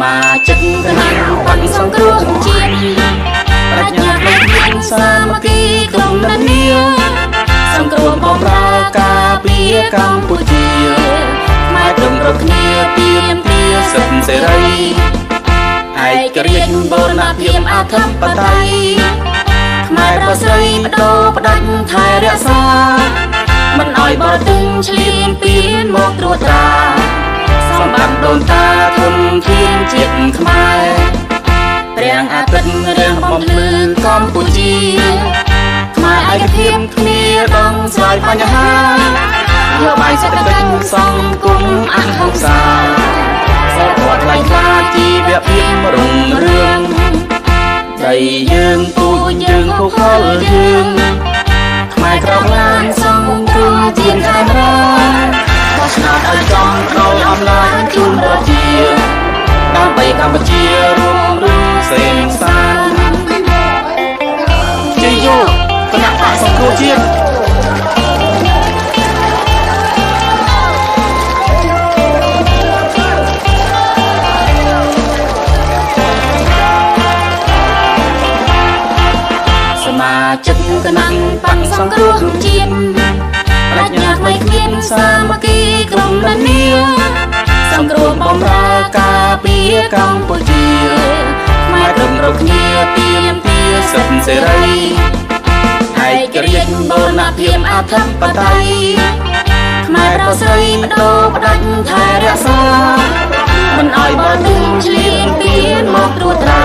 มาชิกกำลังปันสงครามจีนปรัชญาเรียนสามัคคีกลุ่มนั้นเนียสงครามบอมรากาเปียกัมพูชีไม่ตรงรบเนียเปียมเปียสันเสรีไอ้กระเรียนโบราณเพียมอาทัมปไตยไม่ประเสริฐโดประดันไทยรักษามันอ่อยบอตึงเฉลียนเปลี่ยนหมกตรวจตาสมบัติโดนตาทนเทียนจิตขมายเรียงอาทิตย์เรียงบอมพลือกัมพูชีขมายไอ้กระเทียมเมียต้องสายปัญหาโยบายเศรษฐกิจสังคมอันหักษาสปอร์ตไลท์คลาจีเบียบเพียมรุ่งเรืองใจยืนปูยืนผู้คนยืนขมายกรองลานสังคมเจียนไทยรักเพราะฉะนั้นไอ้จอมเราอำลาจุนประเจียตามไปกัมพูชีรวมรู้เส้นสายเจียโยคณะป่าสังคมเจียนมาจึงกำลังปันสงครามจีนปรัชญาไม่เพียนสามัคคีกลุ่มนั้นเนียสงครามบอมรากาเปียกัมพูชีไม่ตรงรบเนียเปียมเปียสันเสรีไอ้กระเรียนโบราณเพียมอาทัมปไตยไม่ประเสริฐโดประดันไทยรักษามันอ่อยบอตึงเฉลียนเปลี่ยนหมกตรวจตา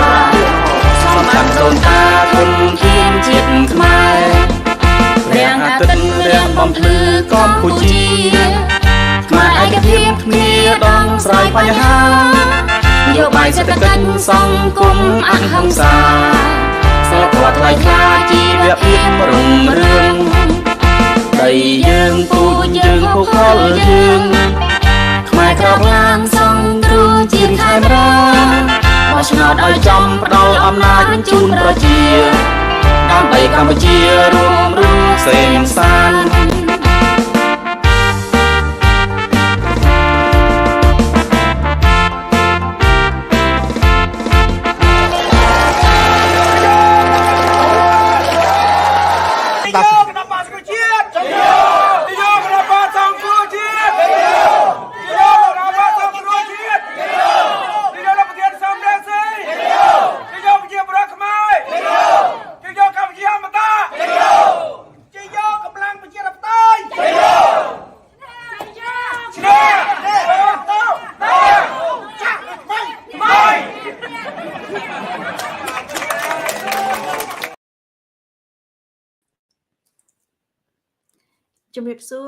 สมบัติโดนตาทนเทียนจิตขมายเรียงอาทิตย์เรียงบอมพลือกัมพูชีขมายไอ้กระเทียมเมียต้องสายปัญหาโยบายเศรษฐกิจสังคมอันหักษาสปอร์ตไลท์คลาจีเบียบเพียมรุ่งเรืองใจยืนปูยืนผู้คนยืนขมายกรองลานสังคมเจียนไทยรักเพราะฉะนั้นไอ้จอมเราอำนาจจุนประเจียตามไปกัมพูชีรวมรู้เส้นสาย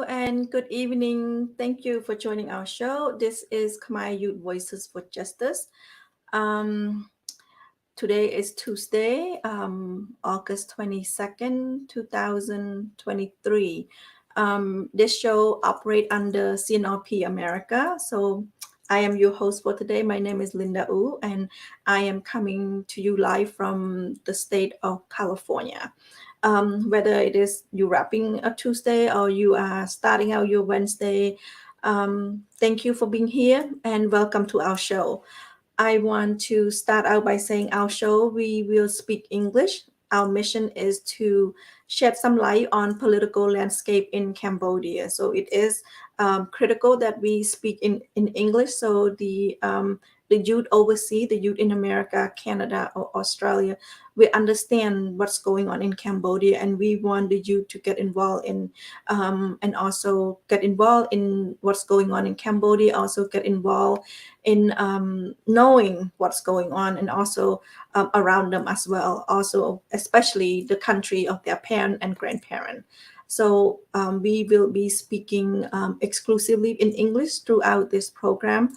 And good evening. Thank you for joining our show. This is Khmer Youth Voices for Justice. Today is Tuesday, August 22nd, 2023. This show operates under CNRP-America. So I am your host for today. My name is Linda Wu, and I am coming to you live from the state of California. Whether it is you wrapping a Tuesday or you are starting out your Wednesday, thank you for being here and welcome to our show. I want to start out by saying our show, we will speak English. Our mission is to shed some light on political landscape in Cambodia. So it is critical that we speak in English. So the youth overseas, the youth in America, Canada, or Australia, we understand what's going on in Cambodia, and we want the youth to get involved in and also get involved in what's going on in Cambodia, also get involved in knowing what's going on and also around them as well, also especially the country of their parent and grandparent. So we will be speaking exclusively in English throughout this program.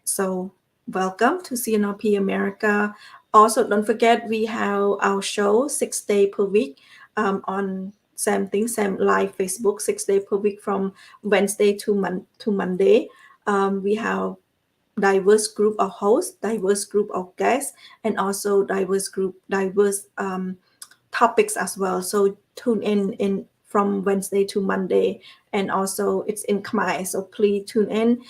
So welcome to CNRP America. Also, don't forget we have our show 6 days per week on same live Facebook 6 days per week from Wednesday to Monday. We have diverse group of hosts, diverse group of guests, and also diverse topics as well. So tune in from Wednesday to Monday, and also it's in Khmer. So please tune in.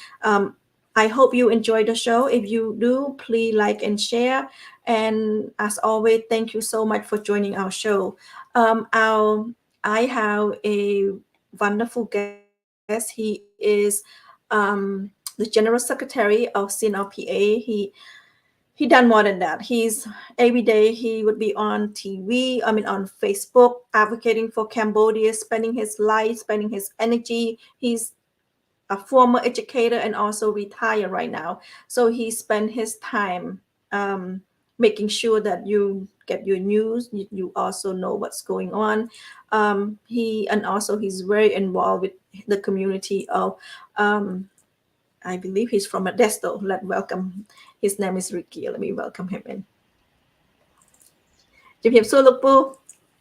I hope you enjoy the show. If you do, please like and share. And as always, thank you so much for joining our show. I have a wonderful guest. He is the General Secretary of CNRPA. He done more than that. He's every day he would be on TV, I mean on Facebook, advocating for Cambodia, spending his life, spending his energy. He's a former educator and also retired right now. So he spent his time um, making sure that you get your news. You also know what's going on. He and also he's very involved with the community of. I believe he's from Modesto. Let welcome. His name is Ricky. Let me welcome him in. ជំរាបសួរលោកពូ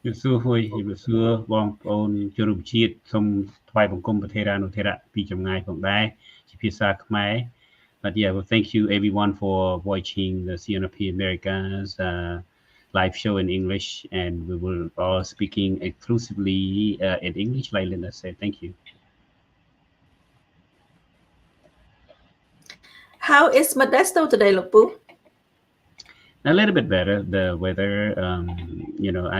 ជំរាបសួរបងប្អូនជនរួមជាតិសូមថ្វាយបង្គំប្រធានអនុធរៈពីចម្ងាយផងដែរជាភាសាខ្មែរ But yeah, well, thank you everyone for watching the CNRP Americas live show in English, and we will all speaking exclusively in English, like Linda said. Thank you. How is Modesto today, Lupu? A little bit better. The weather,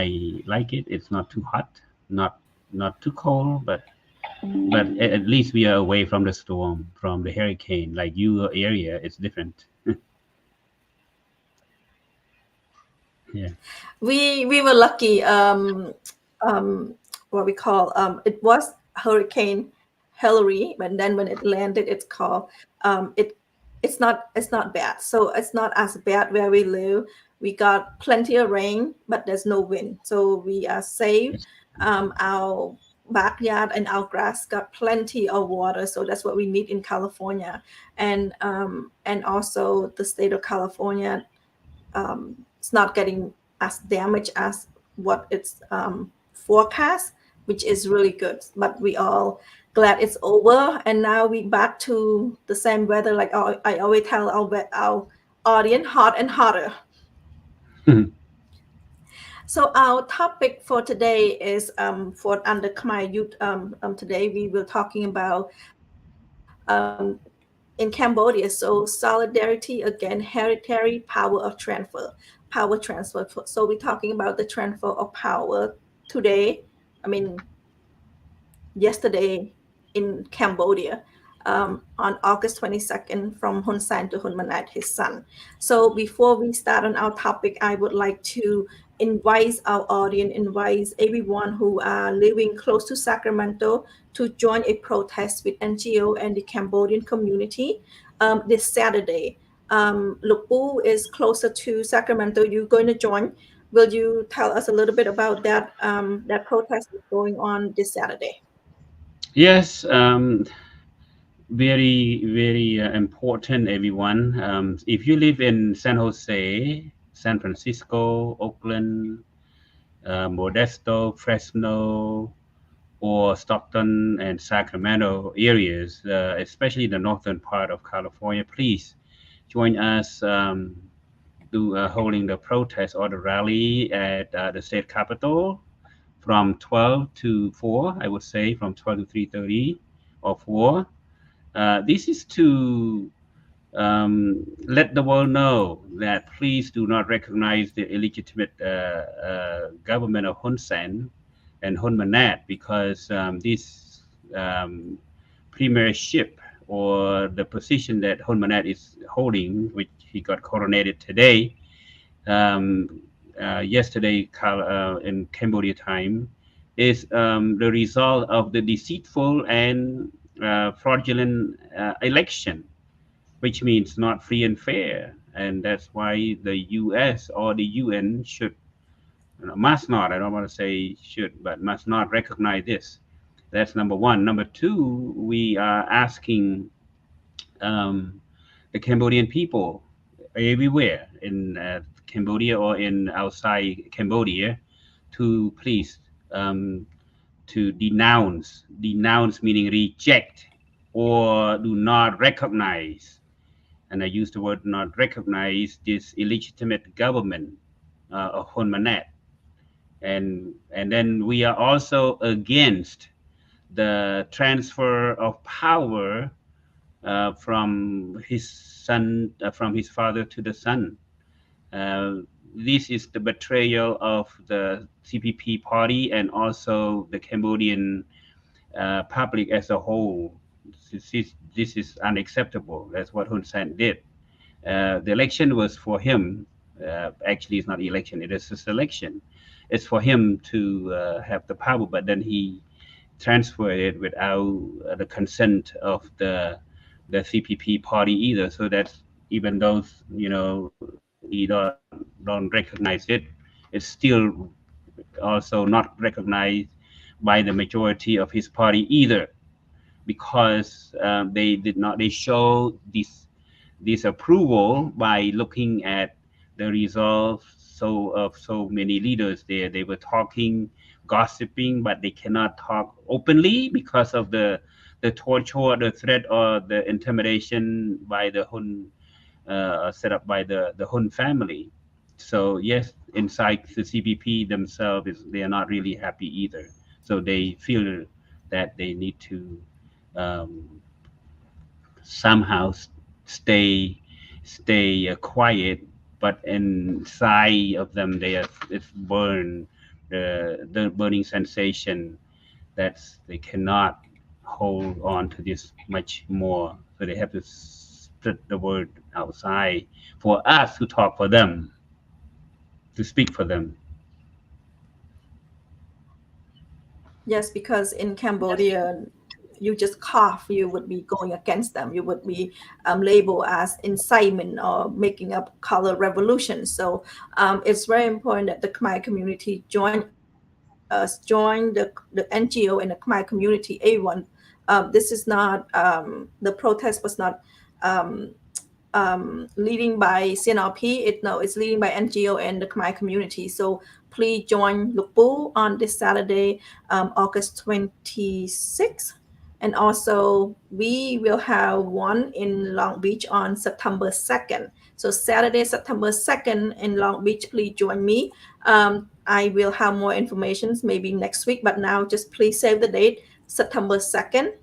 I like it. It's not too hot, not too cold, but at least we are away from the storm, from the hurricane. Like your area, it's different. Yeah. We were lucky. What we call it was Hurricane Hillary, but then when it landed, it's called it's not bad. So it's not as bad where we live. We got plenty of rain, but there's no wind, so we are safe. Yes. Our backyard and our grass got plenty of water, so that's what we need in California, and also the state of California. It's not getting as damaged as what it's forecast, which is really good. But we all glad it's over, and now we back to the same weather. Like I always tell our audience, hot and hotter. So our topic for today is for under Khmer Youth. Today we will talking about in Cambodia. So solidarity against hereditary power of transfer, power transfer. So we're talking about the transfer of power today. I mean, yesterday in Cambodia. On August 22nd from Hun Sen to Hun Manet, his son. So before we start on our topic, I would like to invite our audience, invite everyone who are living close to Sacramento to join a protest with NGO and the Cambodian community this Saturday. Lupu is closer to Sacramento. You're going to join. Will you tell us a little bit about that that protest is going on this Saturday? Yes. Very, very important, everyone. If you live in San Jose, San Francisco, Oakland, Modesto, Fresno, or Stockton and Sacramento areas, especially the northern part of California, please join us holding the protest or the rally at the state capitol from 12 to 4, I would say from 12 to 3:30 or 4. This is to let the world know that please do not recognize the illegitimate government of Hun Sen and Hun Manet, because this premiership or the position that Hun Manet is holding, which he got coronated today, yesterday in Cambodia time, is the result of the deceitful and fraudulent election, which means not free and fair. And that's why the US or the UN must not, I don't want to say should, but must not recognize this. That's number one. Number two, we are asking the Cambodian people everywhere in Cambodia or in outside Cambodia to please to denounce meaning reject or do not recognize, and I use the word not recognize, this illegitimate government of Hun Manet. And then we are also against the transfer of power from his son, from his father to the son. Uh, this is the betrayal of the CPP party and also the Cambodian public as a whole. This is unacceptable. That's what Hun Sen did. The election was for him. Actually, it's not election; it is a selection. It's for him to have the power, but then he transferred it without the consent of the CPP party either. So that even though he don't recognize it, it's still also not recognized by the majority of his party either, because they show this approval by looking at the results of so many leaders there. They were talking, gossiping, but they cannot talk openly because of the torture, the threat, or the intimidation by the Hun set up by the Hun family. So yes, inside the CPP themselves, they are not really happy either. So they feel that they need to um, somehow stay quiet, but inside of them it's the burning sensation that they cannot hold on to this much more. So they have to split the word outside for us to talk for them, to speak for them. Yes, because in Cambodia, you just cough, you would be going against them. You would be labeled as incitement or making up color revolution. So it's very important that the Khmer community join us, join the NGO and the Khmer community, everyone. This is not, the protest was not um, leading by CNRP. It's leading by NGO and the Khmer community. So please join Lukpu on this Saturday, August 26th. And also, we will have one in Long Beach on September 2nd. So Saturday, September 2nd in Long Beach, please join me. I will have more information maybe next week, but now just please save the date, September 2nd.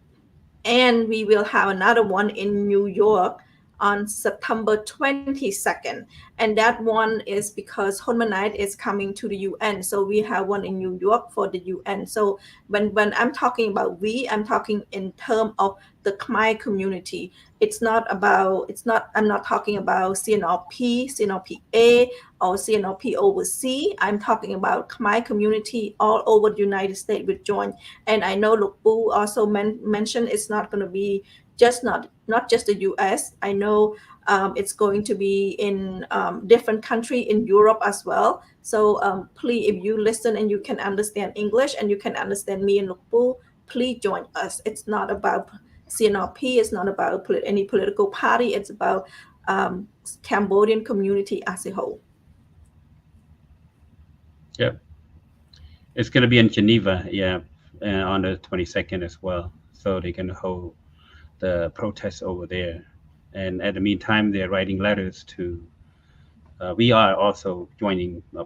And we will have another one in New York on September 22nd. And that one is because Honmanite is coming to the UN. So we have one in New York for the UN. So when I'm talking about we, I'm talking in terms of the Khmer community. I'm not talking about CNRP, CNRP-A, or CNRP overseas. I'm talking about Khmer community all over the United States will join. And I know Lukpu also mentioned it's not going to be not just the US. I know it's going to be in different country in Europe as well. So please, if you listen and you can understand English and you can understand me and Lukpu, please join us. It's not about CNRP. It's not about any political party. It's about Cambodian community as a whole. Yeah, it's going to be in Geneva, yeah, on the 22nd as well. So they can hold the protests over there. And at the meantime, they're writing letters to. We are also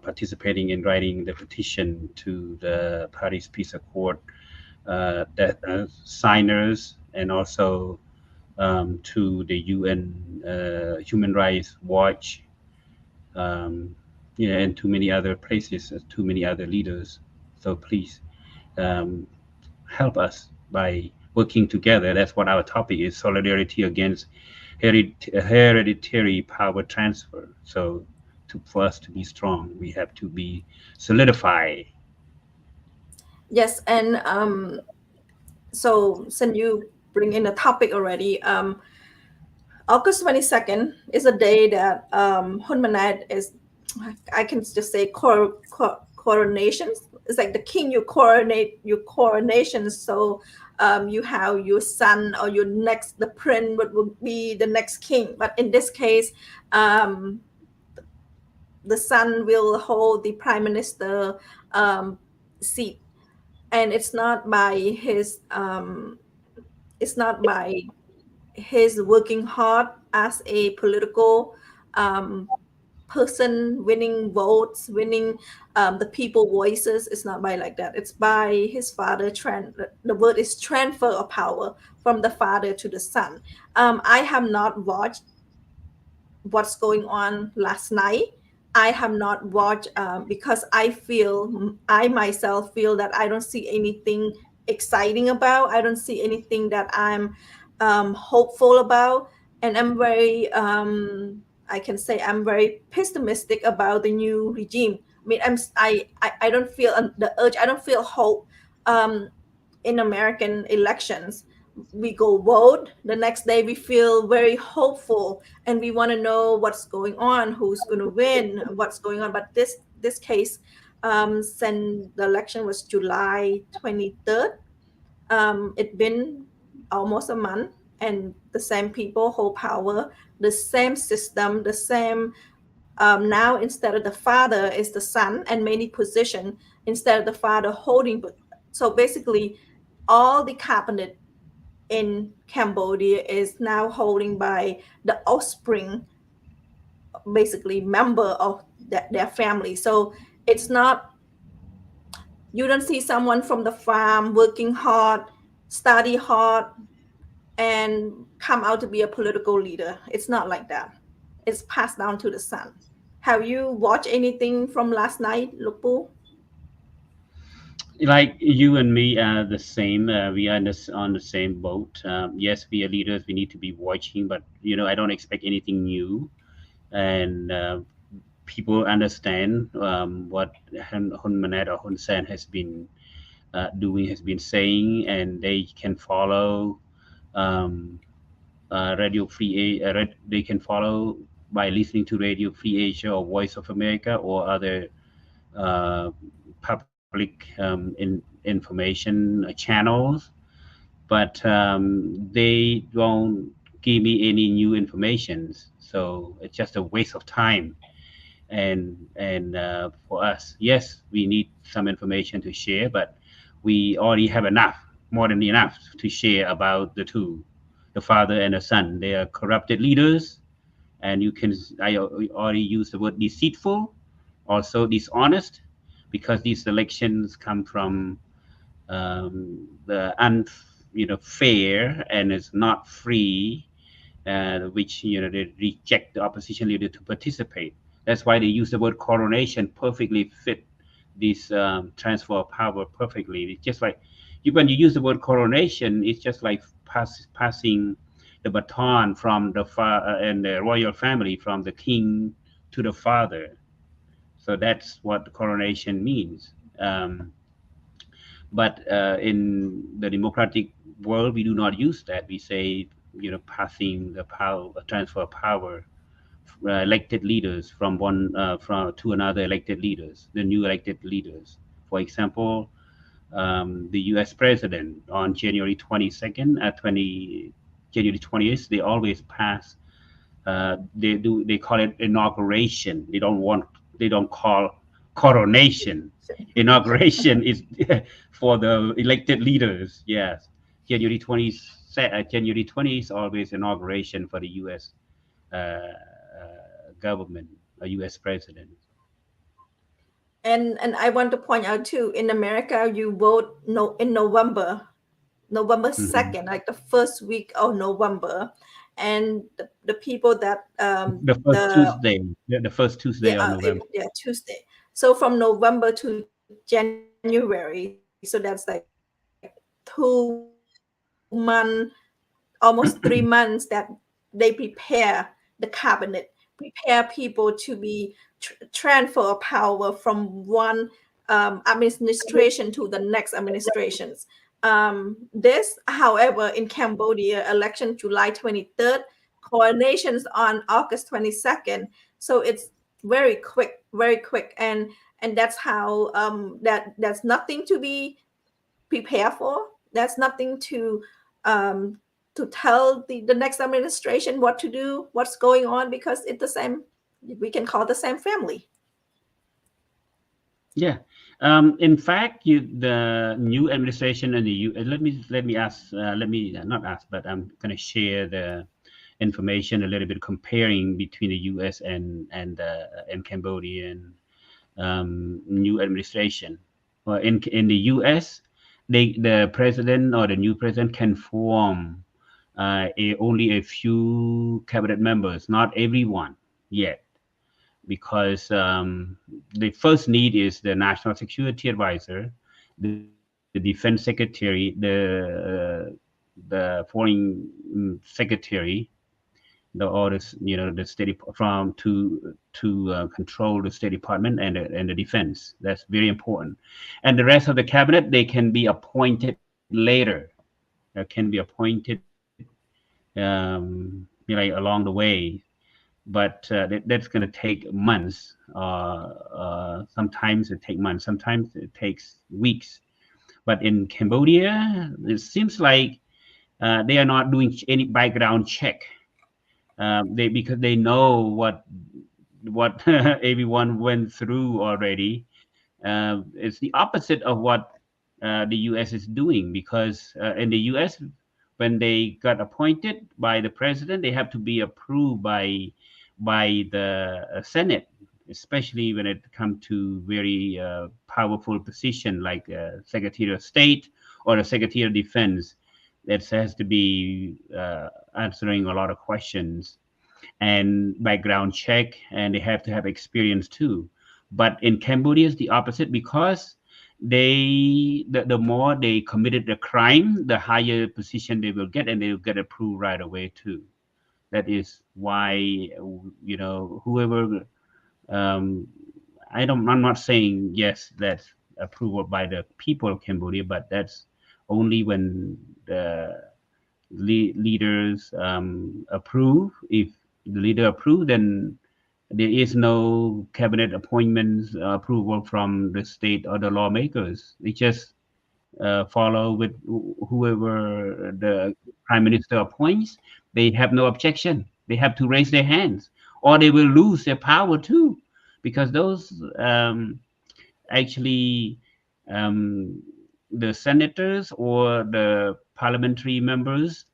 participating in writing the petition to the Paris Peace Accord that signers, and also to the UN Human Rights Watch, and to many other places, to many other leaders. So please help us by working together. That's what our topic is: solidarity against hereditary power transfer. So for us to be strong, we have to be solidified. Yes, and so since you bring in the topic already, August 22nd is a day that Hunmanite is, I can just say, coronations. It's like the king, you coronate your coronation. So you have your son or your next, the prince would be the next king. But in this case, the son will hold the prime minister seat. And it's not by his working hard as a political person winning votes, winning the people voices. It's not by like that. It's by his father. The word is transfer of power from the father to the son. I have not watched what's going on last night. I have not watched because I myself feel that I don't see anything exciting about. I don't see anything that I'm hopeful about, and I can say I'm very pessimistic about the new regime. I mean, I don't feel the urge. I don't feel hope um, in American elections. We go vote, the next day we feel very hopeful and we want to know what's going on, who's going to win, what's going on. But this case, since the election was July 23rd, it's been almost a month, and the same people hold power, the same system, the same. Now instead of the father is the son, and many position instead of the father holding. So basically, all the cabinet in Cambodia is now holding by the offspring, basically member of their family. So it's not, you don't see someone from the farm working hard, study hard, and come out to be a political leader. It's not like that. It's passed down to the son. Have you watched anything from last night, Lukpu? Like you and me are the same. We are on the same boat. Yes, we are leaders. We need to be watching, but I don't expect anything new. And people understand what Hun Manet or Hun Sen has been doing, has been saying, and they can follow um, Radio Free they can follow by listening to Radio Free Asia or Voice of America or other uh, public information channels, but they don't give me any new information. So it's just a waste of time. And for us, yes, we need some information to share, but we already have enough, more than enough, to share about the two, the father and the son. They are corrupted leaders, and I already use the word deceitful, also dishonest, because these elections come from the fair, and it's not free, which they reject the opposition leader to participate. That's why they use the word coronation perfectly fit this transfer of power perfectly. It's just like when you use the word coronation, it's just like passing the baton from the and the royal family from the king to the father. So that's what coronation means. But in the democratic world, we do not use that. We say, passing the power, transfer of power, elected leaders from one from to another elected leaders, the new elected leaders. For example, the U.S. president on January 22nd, January 20th, they always pass. They call it inauguration. They don't call coronation. Inauguration is for the elected leaders. Yes, January 20th is always inauguration for the U.S. Government, a U.S. president. And I want to point out too, in America, you vote no in November Mhm. 2nd, like the first week of November, and the people that The first Tuesday, the first Tuesday of November. Tuesday. So from November to January, so that's like 2 months, almost 3 months that they prepare the cabinet, prepare people to be transfer power from one administration to the next administrations. This, however, in Cambodia, election July 23rd, coronations on August 22nd. So it's very quick, and that's how that's nothing to be prepare for. That's nothing um, to tell the next administration what to do, what's going on, because it's the same. We can call the same family. Yeah. In fact, the new administration in the U. Let me ask. Let me not ask, but I'm going to share the information, a little bit comparing between the U.S. and Cambodian new administration. Well, in the U.S., the president or the new president can form only a few cabinet members, not everyone yet, because the first need is the national security advisor, the defense secretary, the foreign secretary, the orders, the state from to control the State Department and the defense. That's very important. And the rest of the cabinet, they can be appointed later. Can be appointed along the way, but that's going to take months. Sometimes it takes months, sometimes it takes weeks. But in Cambodia, it seems like they are not doing any background check. Because they know what everyone went through already. It's the opposite of what the U.S. is doing, because in the U.S., when they got appointed by the president, they have to be approved by the Senate, especially when it comes to very powerful position like Secretary of State or the Secretary of Defense. That has to be answering a lot of questions and background check, and they have to have experience too. But in Cambodia, it's the opposite, because the more they committed the crime, the higher position they will get, and they will get approved right away too. That is why whoever I'm not saying yes that's approval by the people of Cambodia, but that's only when the leaders approve. If the leader approve, then there is no cabinet appointments approval from the state or the lawmakers. They just follow with whoever the prime minister appoints. They have no objection. They have to raise their hands, or they will lose their power too, because those actually the senators or the parliamentary members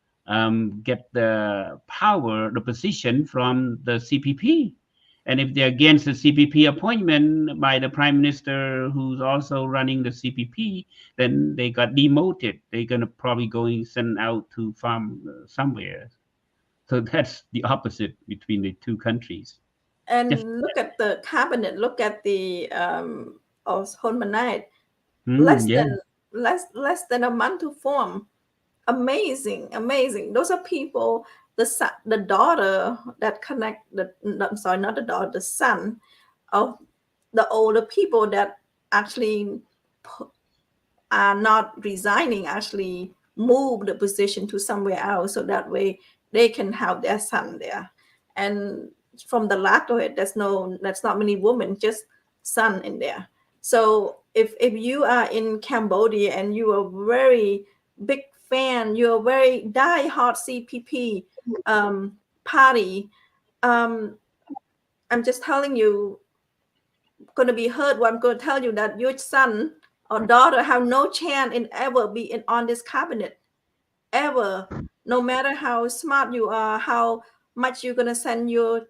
get the power, the position from the CPP. And if they're against the CPP appointment by the prime minister who's also running the CPP, then they got demoted. They're going to probably send out to farm somewhere. So that's the opposite between the two countries. And look at the cabinet. Look at the Hun Manet. Yeah. Less than a month to form. Amazing. Those are people. The daughter that connect not the daughter, the son of the older people that actually are not resigning, actually move the position to somewhere else, so that way they can have their son there. And from the latter, that's not many women, just son in there. So if you are in Cambodia and you are very big fan, you're a very die-hard CPP party, I'm just telling you, going to be heard. What I'm going to tell you, that your son or daughter have no chance in ever be on this cabinet, ever. No matter how smart you are, how much you're going to send you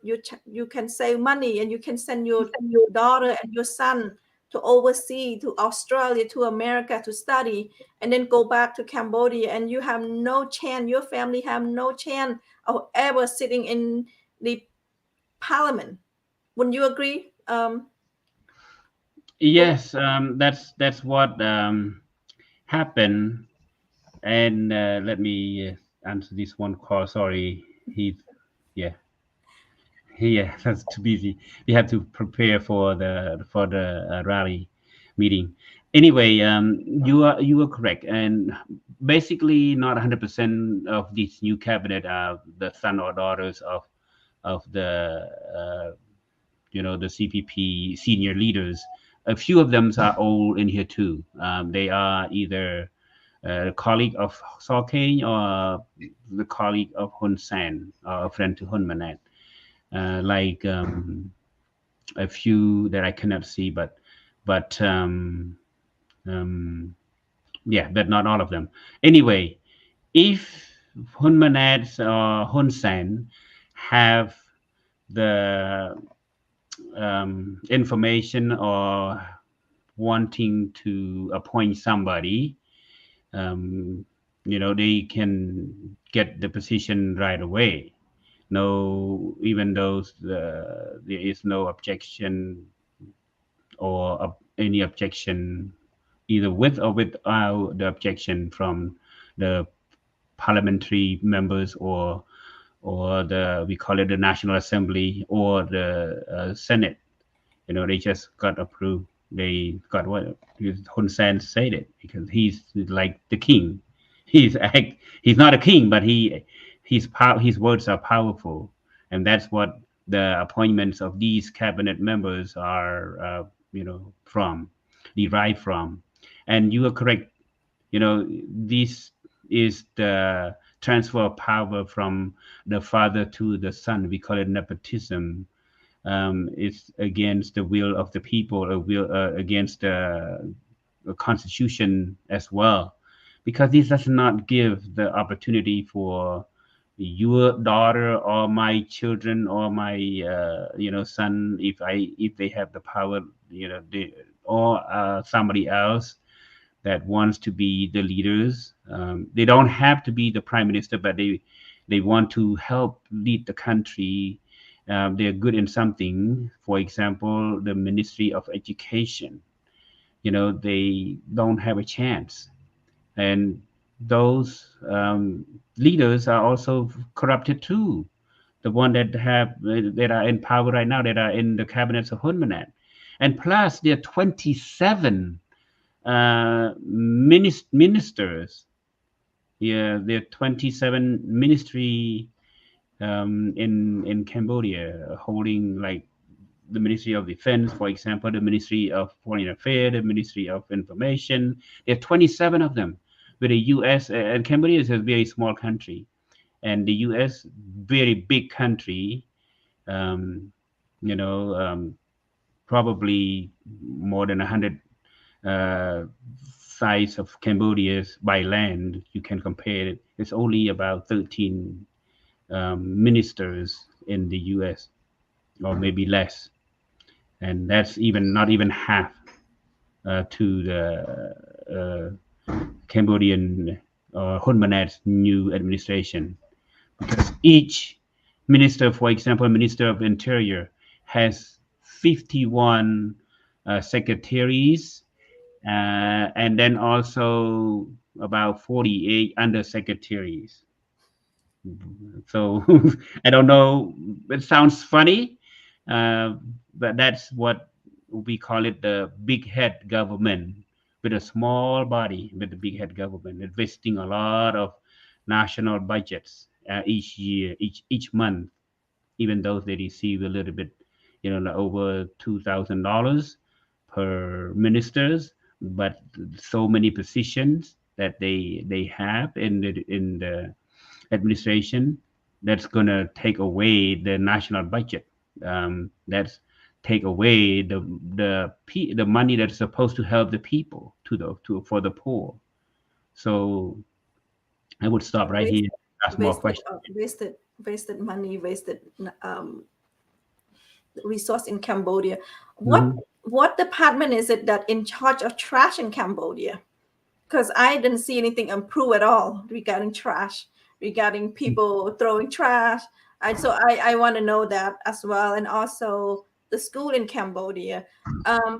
can save money, and you can send your daughter and your son to overseas, to Australia, to America to study, and then go back to Cambodia, and you have no chance, your family have no chance of ever sitting in the parliament. Wouldn't you agree? Yes, that's what happened. And let me answer this one call. Sorry, yeah, that's too busy. We have to prepare for the rally meeting. Anyway, you are correct, and basically, not 100% of these new cabinet are the son or daughters of the the CPP senior leaders. A few of them are old in here too. They are either a colleague of Salkane or the colleague of Hun Sen, or a friend to Hun Manet. Like a few that I cannot see, but yeah, but not all of them. Anyway, if Hunmanats or Hun Sen have the information or wanting to appoint somebody, they can get the position right away. No, even though there is no objection or any objection, either with or without the objection from the parliamentary members or the we call it the National Assembly or the Senate. They just got approved. They got what Hun Sen said it because he's like the king. He's not a king, but his words are powerful, and that's what the appointments of these cabinet members are, from derived from. And you are correct. This is the transfer of power from the father to the son. We call it nepotism. It's against the will of the people, against the constitution as well, because this does not give the opportunity for your daughter or my children or my son, if they have the power, or somebody else that wants to be the leaders. They don't have to be the prime minister, but they want to help lead the country. They're good in something. For example, the Ministry of Education. They don't have a chance, and those leaders are also corrupted too. The one that are in power right now, that are in the cabinets of Hunmanat, and plus there are 27 ministers. Yeah, there are 27 ministry in Cambodia, holding like the Ministry of Defense, for example, the Ministry of Foreign Affairs, the Ministry of Information. There are 27 of them. With the U.S. And Cambodia is a very small country, and the U.S. very big country. Um, Probably more than 100 size of Cambodia by land. You can compare it. It's only about 13 ministers in the U.S. or maybe less, and that's not even half to the Cambodian Hunmanat's new administration, because each minister, for example, Minister of Interior, has 51 secretaries, and then also about 48 undersecretaries. So I don't know. It sounds funny, but that's what we call it, the big head government, with a small body, with the big head government, investing a lot of national budgets each year, each month, even though they receive a little bit, like over $2,000 per ministers, but so many positions that they have in the administration, that's going to take away the national budget. That's take away the money that's supposed to help the people, for the poor. So I would stop right here. Ask more questions. Wasted money, wasted resource in Cambodia. Mhm. What department is it that in charge of trash in Cambodia? Because I didn't see anything improve at all regarding trash, regarding people throwing trash. So I want to know that as well. And also the school in Cambodia,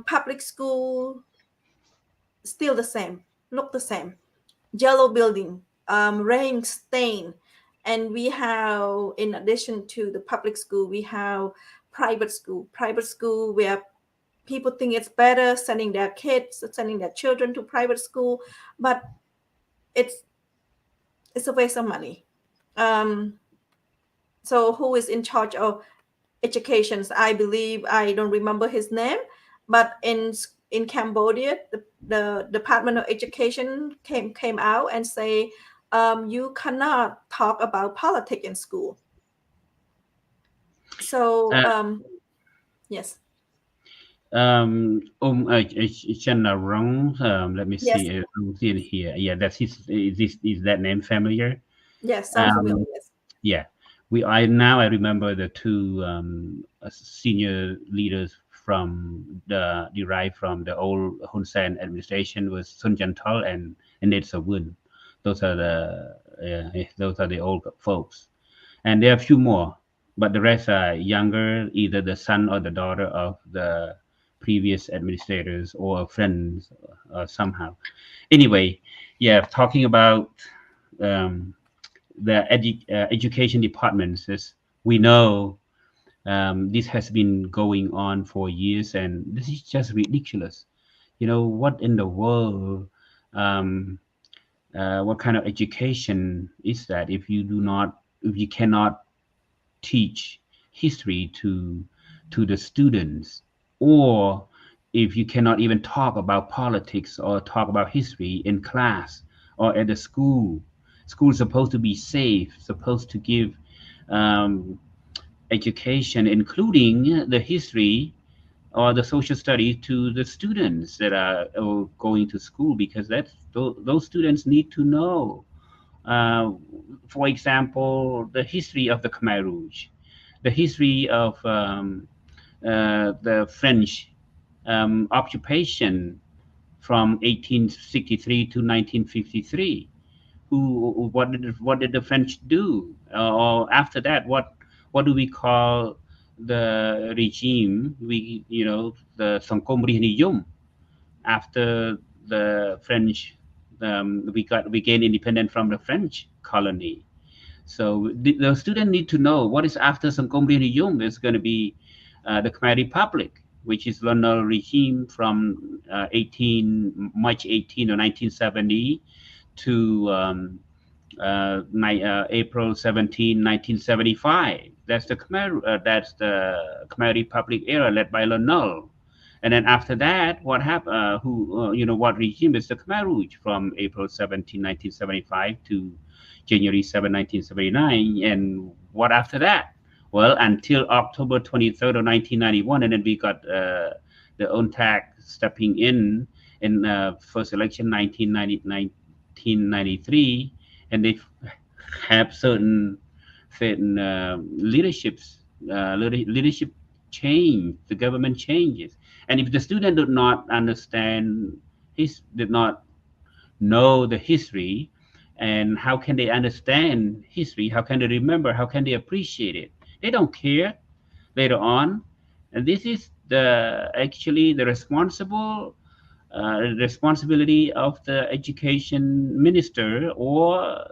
public school, still the same, look the same. Yellow building, rain stain. And we have, in addition to the public school, we have private school where people think it's better sending their children to private school, but it's a waste of money. So who is in charge of education? I believe, I don't remember his name, but in Cambodia, the Department of Education came out and say, you cannot talk about politics in school. So yes. Wrong. Let me Yes. see. See it here. Yeah, that's his. Is that name familiar? Yes, sound familiar. Yes. Yeah, I remember the two senior leaders from the derived from the old Hun Sen administration was Sun Jantal and Ned Sawun. Those are the old folks, and there are a few more, but the rest are younger, either the son or the daughter of the previous administrators or friends somehow. Anyway, yeah, talking about um, the education departments is we know this has been going on for years, and this is just ridiculous. What in the world, um, what kind of education is that if you cannot teach history to the students, or if you cannot even talk about politics or talk about history in class or at the school is supposed to be safe, supposed to give um, education including the history or the social study to the students that are going to school, because those students need to know, uh, for example, the history of the Khmer Rouge, the history of the French occupation from 1863 to 1953. What did the French do? Or after that, what do we call the regime? The Sangkom Niyum, after the French, we gained independence from the French colony. So the student need to know what is after Sangkom Niyum. Is going to be the Khmer Republic, which is colonial regime from 18 March 18 or 1970 to April 17, 1975. That's the Khmer Republic era led by Lonol. And then after that, what happened? What regime is the Khmer Rouge from April 17, 1975 to January 7, 1979? And what after that? Well, until October 23rd of 1991, and then we got the UNTAC stepping in first election 1993, and they have certain leadership change, the government changes. And if the student did not know the history, and how can they understand history? How can they remember? How can they appreciate it? They don't care later on. And this is actually the responsibility of the education minister or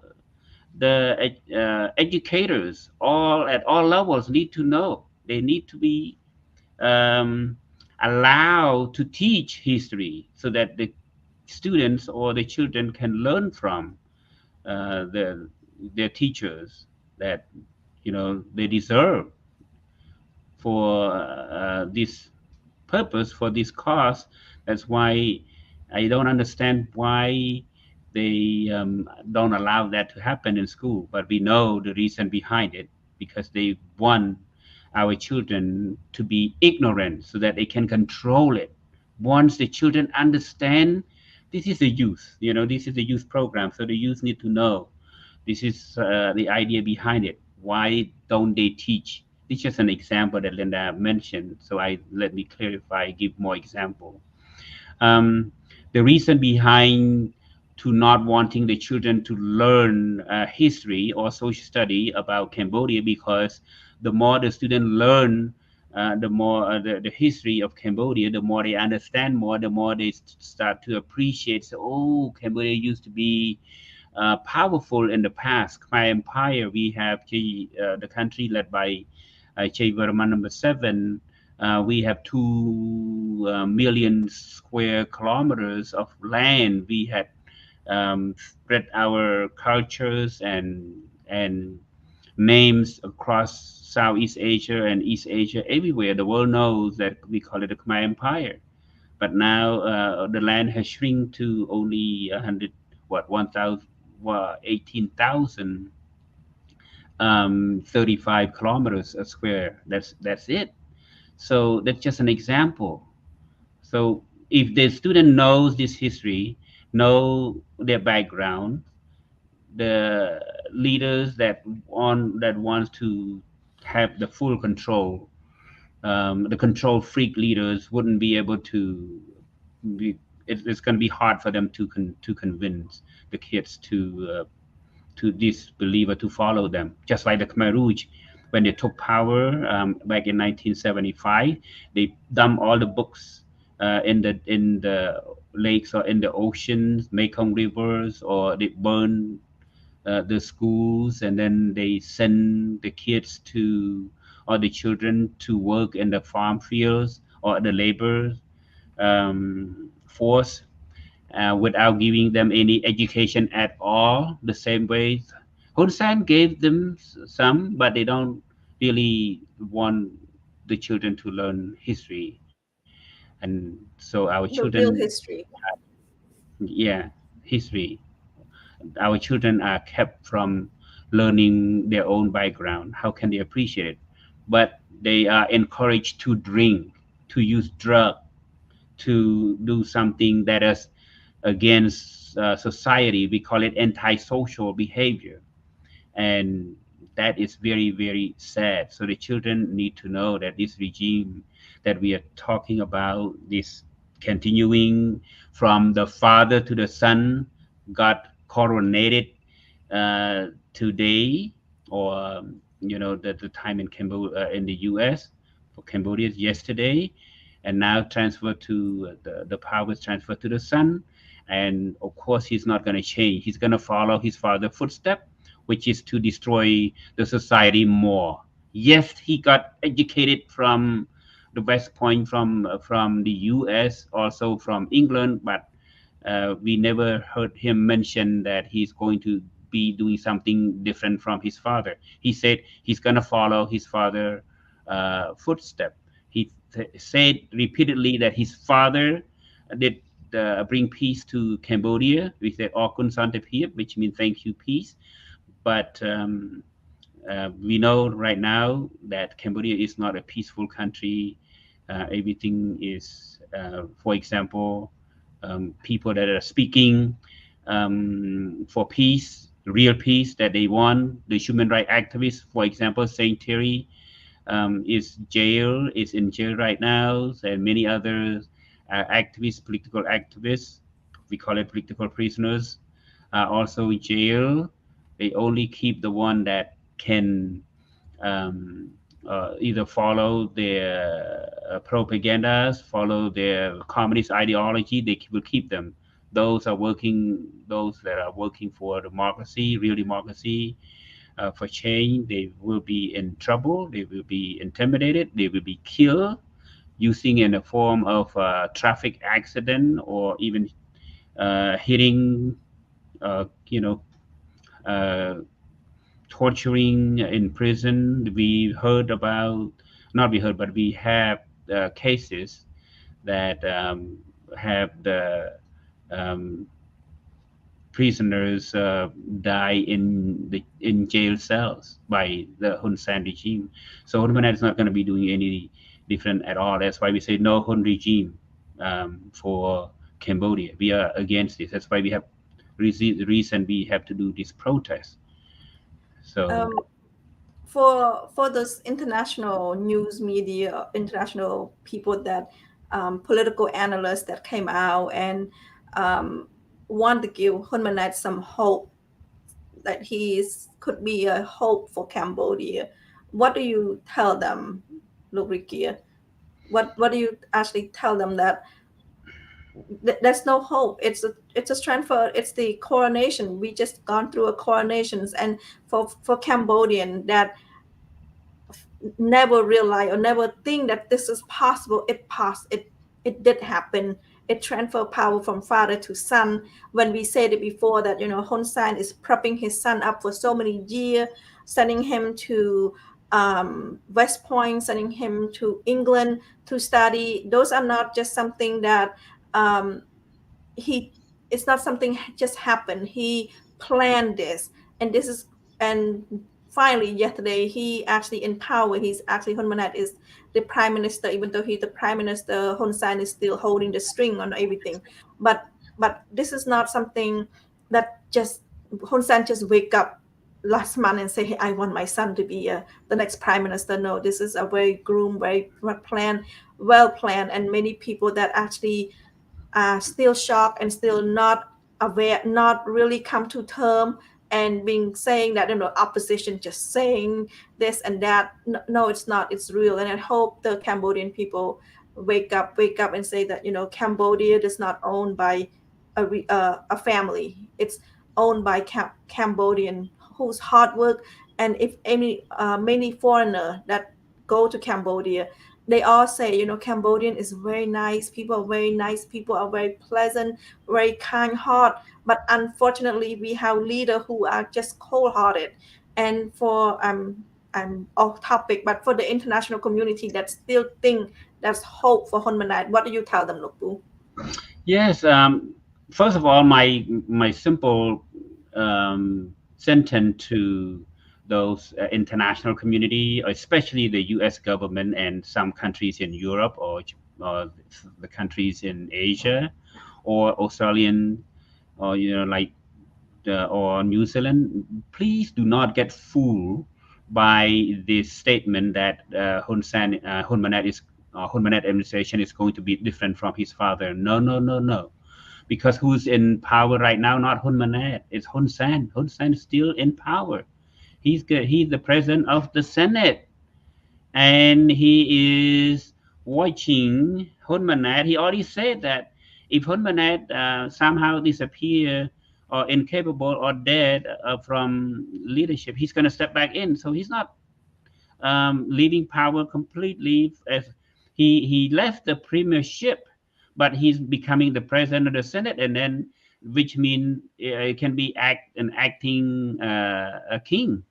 the educators, all at all levels need to know. They need to be um, allowed to teach history so that the students or the children can learn from uh, their their teachers that they deserve for this purpose, for this cause. That's why I don't understand why they don't allow that to happen in school. But we know the reason behind it, because they want our children to be ignorant so that they can control it. Once the children understand, this is the youth, this is the youth program. So the youth need to know this is the idea behind it. Why don't they teach? This is just an example that Linda mentioned. So let me clarify, give more example. Um, the reason behind to not wanting the children to learn history or social study about Cambodia, because the more the student learn, the more the history of Cambodia, the more they understand more, the more they start to appreciate. So, oh, Cambodia used to be powerful in the past. Khmer Empire, we have the country led by Che Verman number 7. We have 2 million square kilometers of land. We had spread our cultures and names across Southeast Asia and East Asia, everywhere. The world knows that we call it the Khmer Empire. But now the land has shrunk to only 1,000, 18,000 35 kilometers a square. That's it. So that's just an example. So if the student knows this history, know their background, the leaders that wants to have the full control, the control freak leaders wouldn't be able to be. It's going to be hard for them to convince the kids to disbelieve or to follow them. Just like the Khmer Rouge, when they took power back in 1975, they dumped all the books in the lakes or in the oceans, Mekong rivers, or they burned the schools, and then they send the kids to or the children to work in the farm fields or the labor force without giving them any education at all. The same way Hun Sen gave them some, but they don't really want the children to learn history. And so our The children, real history. yeah, history, our children are kept from learning their own background. How can they appreciate it? But they are encouraged to drink, to use drug, to do something that is against society. We call it antisocial behavior, and that is very, very sad. So the children need to know that this regime that we are talking about, this continuing from the father to the son, got coronated today, or the time in Cambodia, in the U.S. for Cambodia is yesterday, and now transferred to the power is transferred to the son, and of course he's not going to change. He's going to follow his father's footstep, which is to destroy the society more. Yes, he got educated from the West Point, from the U.S., also from England, but we never heard him mention that he's going to be doing something different from his father. He said he's going to follow his father footstep. He said repeatedly that his father did bring peace to Cambodia. We said Orkun Santapip, which means thank you, peace. But we know right now that Cambodia is not a peaceful country. Everything is, for example, people that are speaking for peace, real peace that they want. The human rights activists, for example, CNRP, is in jail right now, and many others activists, political activists, we call it political prisoners, are also in jail. They only keep the one that can either follow their propagandas, follow their communist ideology. They will keep them. Those that are working for democracy, real democracy, for change, they will be in trouble. They will be intimidated. They will be killed using in a form of traffic accident, or even hitting, you know, uh, torturing in prison. We heard about, not we heard, but we have cases that have the um, prisoners die in jail cells by the Hun Sen regime. So Hun Manet is not going to be doing any different at all. That's why we say no Hun regime for Cambodia. We are against this. That's why we have the reason we have to do this protest. So For those international news media, international people that political analysts that came out and um, want to give Hun Manet some hope that could be a hope for Cambodia. What do you tell them, Lubrikia? What do you actually tell them that there's no hope? It's a transfer. It's the coronation. We just gone through a coronations, and for Cambodian that never realize or never think that this is possible. It passed. It did happen. It transferred power from father to son. When we said it before that Hun Sen is prepping his son up for so many years, sending him to West Point, sending him to England to study. Those are not just something that um, he. It's not something just happened. He planned this, and this is and finally yesterday he actually in power. He's actually Hun Manet is the prime minister, even though he's the prime minister. Hun Sen is still holding the string on everything. But this is not something that just Hun Sen just wake up last month and say, hey, I want my son to be the next prime minister. No, this is a very groomed, very well planned, and many people that actually are still shocked and still not aware, not really come to term, and being saying that, opposition just saying this and that. No, it's not. It's real. And I hope the Cambodian people wake up and say that, Cambodia is not owned by a family. It's owned by Cambodian whose hard work. And if any many foreigner that go to Cambodia, they all say, Cambodian is very nice. People are very nice. People are very pleasant, very kind heart. But unfortunately, we have leaders who are just cold hearted. And for I'm off topic, but for the international community that still think there's hope for Hun Manet, what do you tell them, Lokbu? Yes. First of all, my simple sentence to those international community, especially the U.S. government and some countries in Europe or the countries in Asia or Australian or like or New Zealand, please do not get fooled by this statement that Hun Manet administration is going to be different from his father. No, no, no, no. Because who's in power right now? Not Hun Manet. It's Hun Sen. Hun Sen is still in power. He's the president of the Senate, and he is watching Hun Manet. He already said that if Hun Manet somehow disappear or incapable or dead from leadership, he's going to step back in. So he's not leaving power completely. As he left the premiership, but he's becoming the president of the Senate, and then which means it can be an acting a king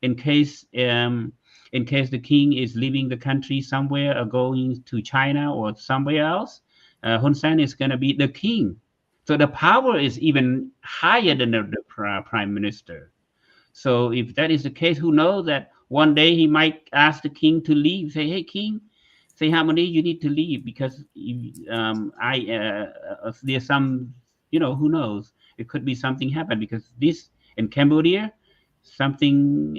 in case the king is leaving the country somewhere or going to China or somewhere else. Hun Sen is going to be the king. So the power is even higher than the prime minister. So if that is the case, who knows that one day he might ask the king to leave, say, hey, king, say Harmony, you need to leave because there's some, who knows? It could be something happen because this in Cambodia, something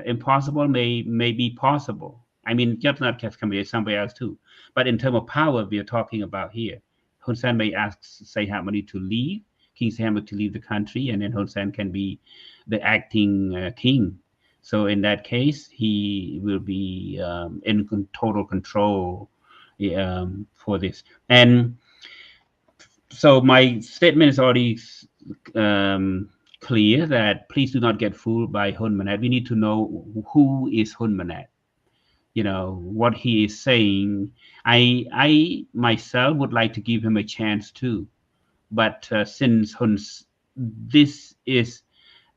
impossible may be possible. I mean, just not Cambodia, somewhere else too. But in terms of power, we are talking about here. Hun Sen may ask Say Harmony to leave, King Sayhamuni to leave the country, and then Hun Sen can be the acting king. So in that case, he will be in total control for this. And so my statement is already clear that please do not get fooled by Hun Manet. We need to know who is Hun Manet. What he is saying. I myself would like to give him a chance too, but since this is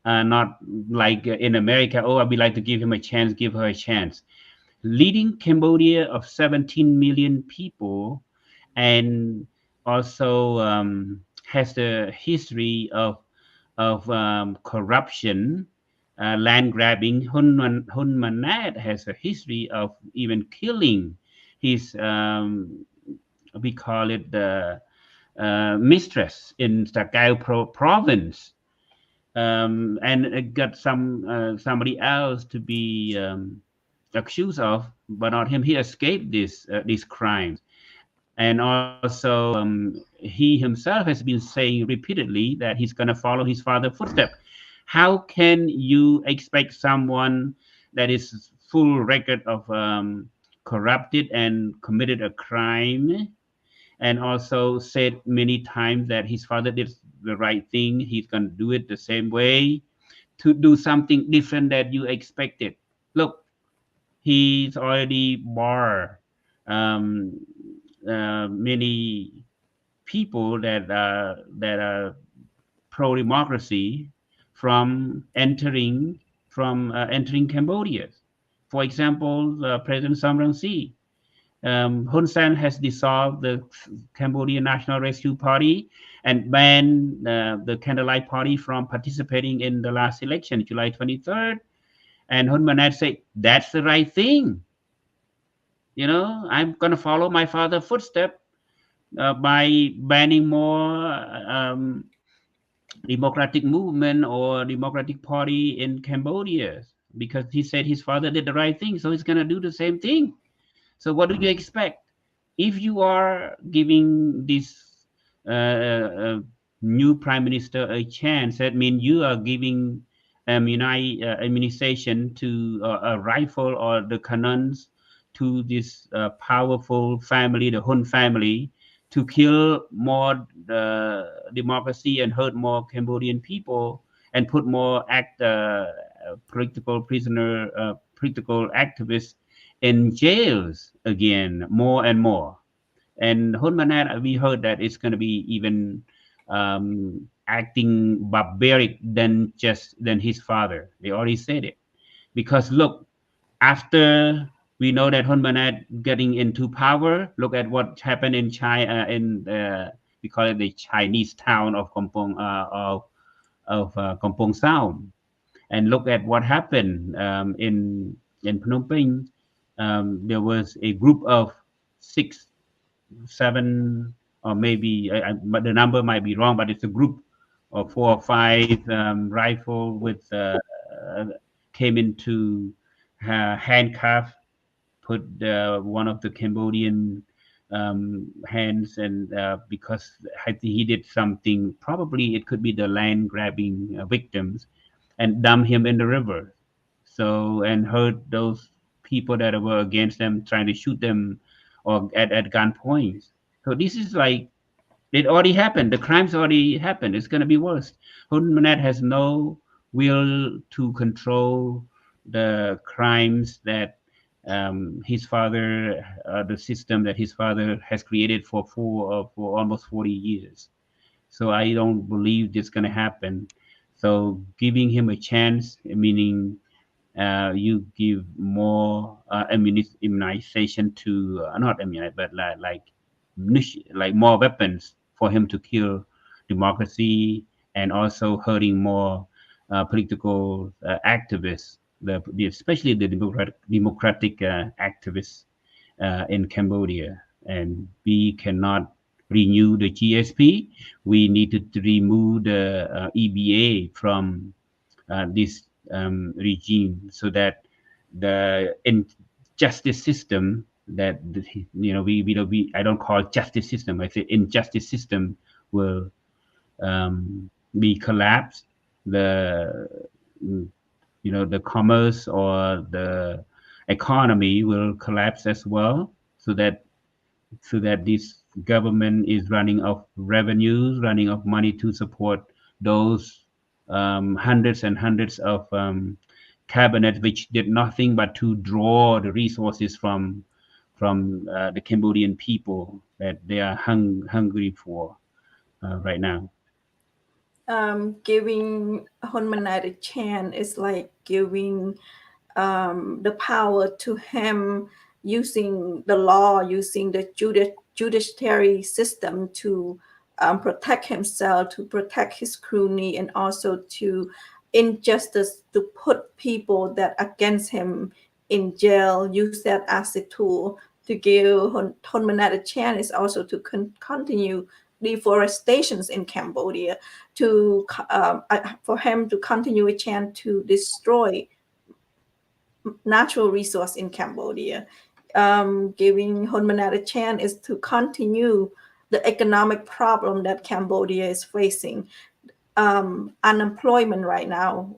not like in America, I would like to give him a chance, give her a chance. Leading Cambodia of 17 million people, and also has the history of corruption, land grabbing. Hun Manet has a history of even killing his we call it the mistress in Sakao province, and got somebody else to be accused of, but not him. He escaped these crimes. And also, he himself has been saying repeatedly that he's going to follow his father's footsteps. How can you expect someone that is full record of corrupted and committed a crime, and also said many times that his father did the right thing, he's going to do it the same way, to do something different that you expected? Look, he's already barred many people that are pro-democracy from entering Cambodia. For example, President Sam Rainsy, Hun Sen has dissolved the Cambodian National Rescue Party and banned the Candlelight Party from participating in the last election, July 23rd. And Hun Manet said, that's the right thing. I'm going to follow my father's footsteps by banning more democratic movement or Democratic Party in Cambodia, because he said his father did the right thing, so he's going to do the same thing. So what do you expect? If you are giving this new prime minister a chance, that means you are giving immunization to a rifle or the cannons to this powerful family, the Hun family, to kill more democracy and hurt more Cambodian people and put more political prisoner, political activists in jails again, more and more. And Hun Manet, we heard that it's going to be even acting barbaric than his father. They already said it. Because look, after we know that Hun Manet getting into power, look at what happened in China, we call it the Chinese town of Kampong Sao, and look at what happened in Phnom Penh. There was a group of 6, 7, or maybe but the number might be wrong, but it's a group of 4 or 5 rifle with came into handcuff, put one of the Cambodian hands, and because I think he did something, probably it could be the land grabbing victims, and dump him in the river. So, and hurt those people that were against them, trying to shoot them or at gunpoint. So this is like, it already happened. The crimes already happened. It's going to be worse. Hun Manet has no will to control the crimes that his father, the system that his father has created for almost 40 years. So I don't believe this going to happen. So giving him a chance, meaning you give more immunization to not immunize, but like more weapons for him to kill democracy, and also hurting more political activists, especially the democratic activists in Cambodia. And we cannot renew the GSP. We need to remove the EBA from this regime, so that the injustice system that we I don't call justice system, I say injustice system will be collapsed. The the commerce or the economy will collapse as well, so that this government is running of revenues, running of money to support those hundreds and hundreds of cabinets which did nothing but to draw the resources from the Cambodian people that they are hungry for right now. Giving Hun Manet a chance is like giving the power to him, using the law, using the judiciary system to protect himself, to protect his crony, and also to injustice, to put people that against him in jail, use that as a tool to give Hun Manet a chance, is also to continue deforestations in Cambodia, to for him to continue a chance to destroy natural resource in Cambodia. Giving Hun Manet a chance is to continue the economic problem that Cambodia is facing. Unemployment right now.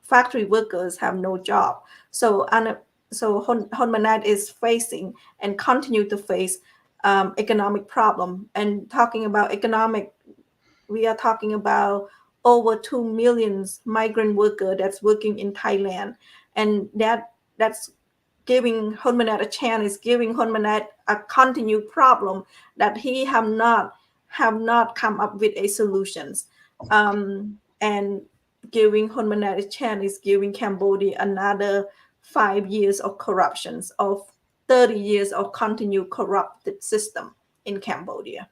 Factory workers have no job. So Hun Manet is facing and continue to face economic problem. And talking about economic, we are talking about over 2 million migrant workers that's working in Thailand, and that's giving Hun Manet a chance, is giving Hun Manet a continued problem that he have not come up with a solutions. And giving Hun Manet a chance is giving Cambodia another 5 years of corruptions, of 30 years of continued corrupted system in Cambodia.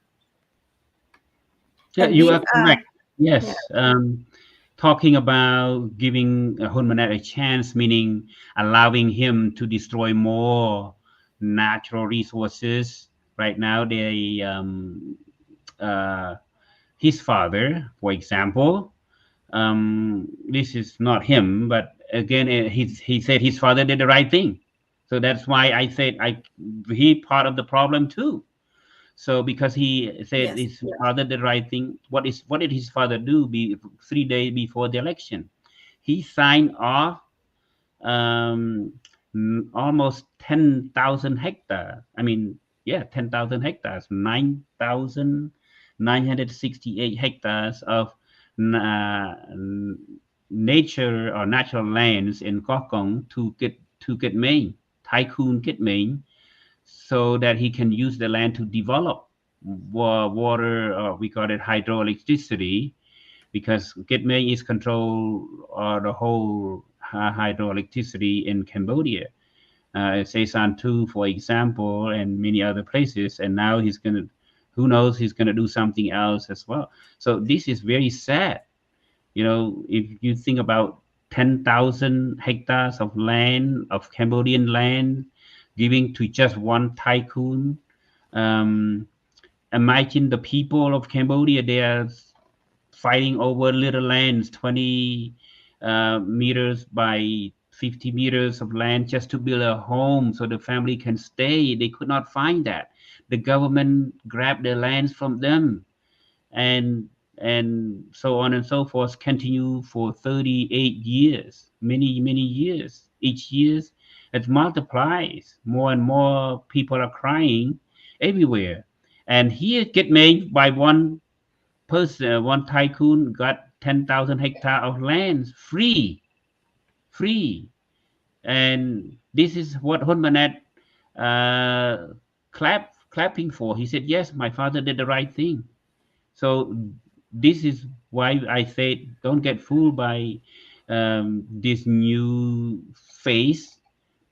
Yeah, And you these are correct. Yes. yeah. Talking about giving Hun Manet a chance, meaning allowing him to destroy more natural resources. Right now, his father, for example, this is not him, but again, he said his father did the right thing. So that's why I said he part of the problem too. So because he said Yes, his yes. father did the right thing, what did his father do? 3 days before the election, he signed off um, almost 10,000 hectares. I mean, yeah, 10,000 hectares, 9,968 hectares of uh, nature or natural lands in Kokong to Khmer, Tycoon Khmer, so that he can use the land to develop water, or we call it hydroelectricity, because Khmer is control the whole hydroelectricity in Cambodia. Seysan too, for example, and many other places. And now he's gonna, who knows, he's gonna do something else as well. So this is very sad. You know, if you think about 10,000 hectares of land, of Cambodian land, giving to just one tycoon. Um, Imagine the people of Cambodia, they are fighting over little lands, 20 meters by 50 meters of land just to build a home so the family can stay. They could not find that. The government grabbed the lands from them, and so on and so forth, continue for 38 years, many years. Each year it multiplies. More and more people are crying everywhere. And here get made by one person, one tycoon got 10,000 hectares of land free. And this is what Hunmanet uh, clapping for. He said, yes, my father did the right thing. So this is why I said, don't get fooled by this new face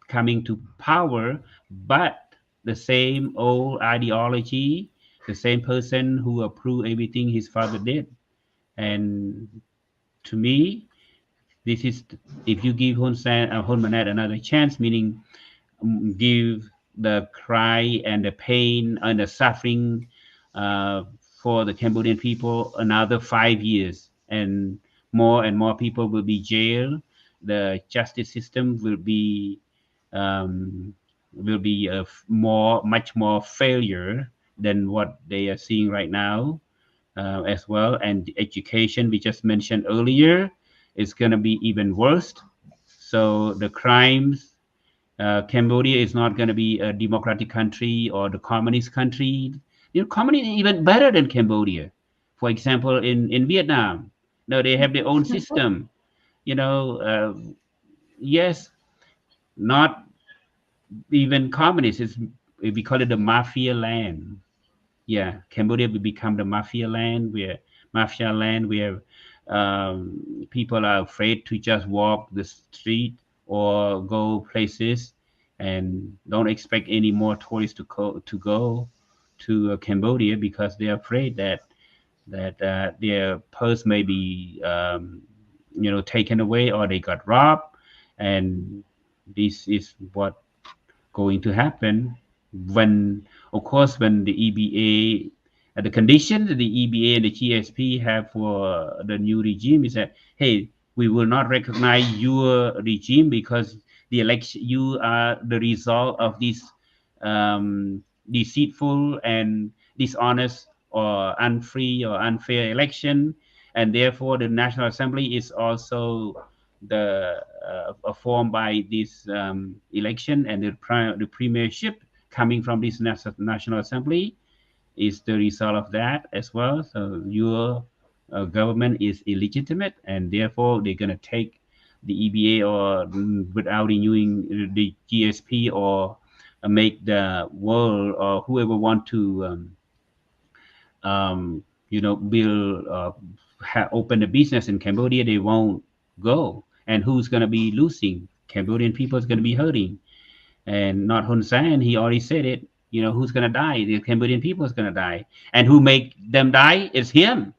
coming to power, but the same old ideology, the same person who approved everything his father did. And to me, this is, if you give Hun Manet another chance, meaning give the cry and the pain and the suffering uh, for the Cambodian people another 5 years, and more people will be jailed. The justice system um, will be much more failure than what they are seeing right now, as well. And the education we just mentioned earlier is going to be even worse. So the crimes, Cambodia is not going to be a democratic country or the communist country. You know, communist is even better than Cambodia. For example, in Vietnam, no, they have their own system. You know, yes, not even communist. We call it the mafia land. Yeah, Cambodia will become the mafia land where people are afraid to just walk the street or go places, and don't expect any more tourists to go to Cambodia, because they're afraid that their purse may be taken away, or they got robbed. And this is what going to happen when, of course, when the EBA, the condition that the EBA and the GSP have for the new regime is that, hey, we will not recognize your regime because the election, you are the result of this deceitful and dishonest or unfree or unfair election, and therefore the National Assembly is also the formed by this election, and the premiership coming from this National Assembly is the result of that as well. So your government is illegitimate, and therefore they're going to take the EBA, or without renewing the GSP, or make the world or whoever want to build open a business in Cambodia, they won't go. And who's going to be losing? Cambodian people is going to be hurting, and not Hun Sen. He already said it. You know, who's going to die? The Cambodian people is going to die, and who make them die is him.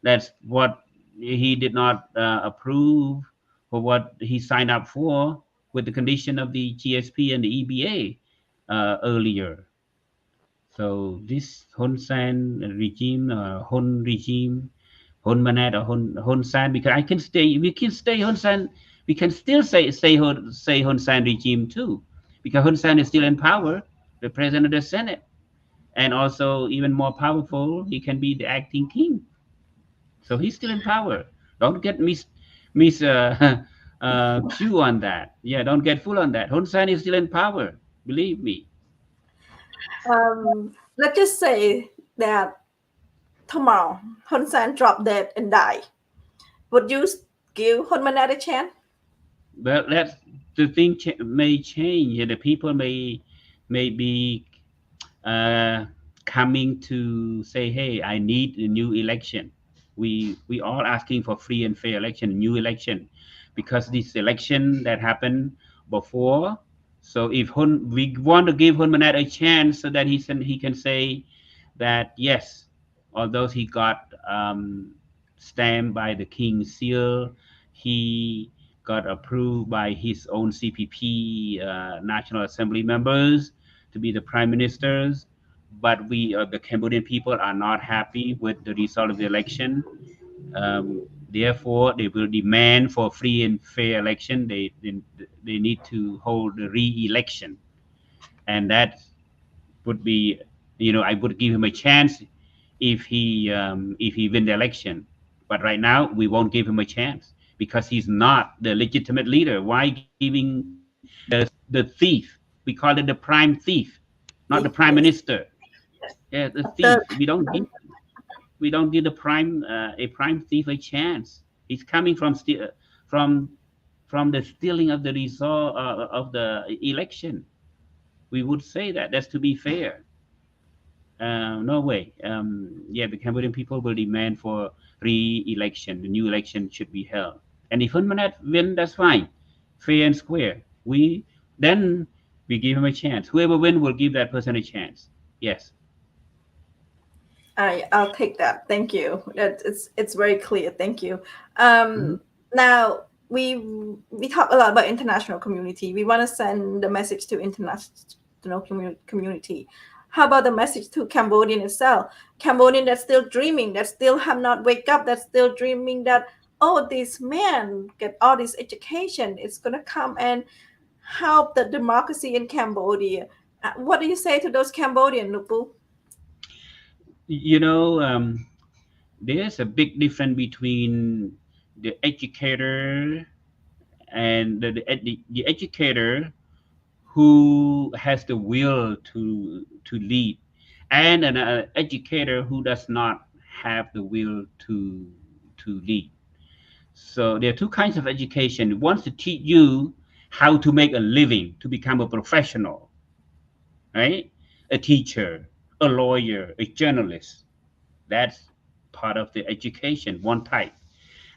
That's what he did not approve, for what he signed up for with the condition of the GSP and the EBA earlier. So this Hun Sen regime, Hun regime, Hun Manet or Hun Sen, because we can stay Hun Sen, we can still say Hun Sen regime too, because Hun Sen is still in power, the president of the Senate, and also even more powerful, he can be the acting king. So he's still in power. Don't get mis cue on that. Yeah, don't get full on that. Hun Sen is still in power. Believe me. Let's just say that tomorrow Hun Sen drop dead and die. Would you give Hun Manet a chance? But that's the thing may change. The people may be uh, coming to say, "Hey, I need a new election." We all asking for free and fair election, new election, because this election that happened before. So if we want to give Hun Manet a chance so that he can say that yes, although he got stamped by the king's seal, he got approved by his own CPP National Assembly members to be the prime ministers, but the Cambodian people are not happy with the result of the election. Therefore, they will demand for free and fair election. They need to hold the re-election, and that would be, I would give him a chance if he win the election. But right now, we won't give him a chance because he's not the legitimate leader. Why giving the thief? We call it the prime thief, not the prime Yes. minister. Yeah, the The thief. We don't give the prime thief a chance. He's coming from from the stealing of the result of the election. We would say that. That's to be fair. No way. Yeah, the Cambodian people will demand for re-election. The new election should be held. And if Hun Manet win, that's fine, fair and square. Then we give him a chance. Whoever win will give that person a chance. Yes. I'll take that. Thank you. It's very clear. Thank you. Mhm. Now we talk a lot about international community. We want to send the message to international community. How about the message to Cambodian itself? Cambodian that's still dreaming, that still have not wake up, that's still dreaming that this man get all this education, it's gonna come and help the democracy in Cambodia. What do you say to those Cambodian, Nupu? You know, there's a big difference between the educator and the educator who has the will to lead, and an educator who does not have the will to lead. So there are two kinds of education. One to teach you how to make a living, to become a professional, right? A teacher, a lawyer, a journalist. That's part of the education, one type.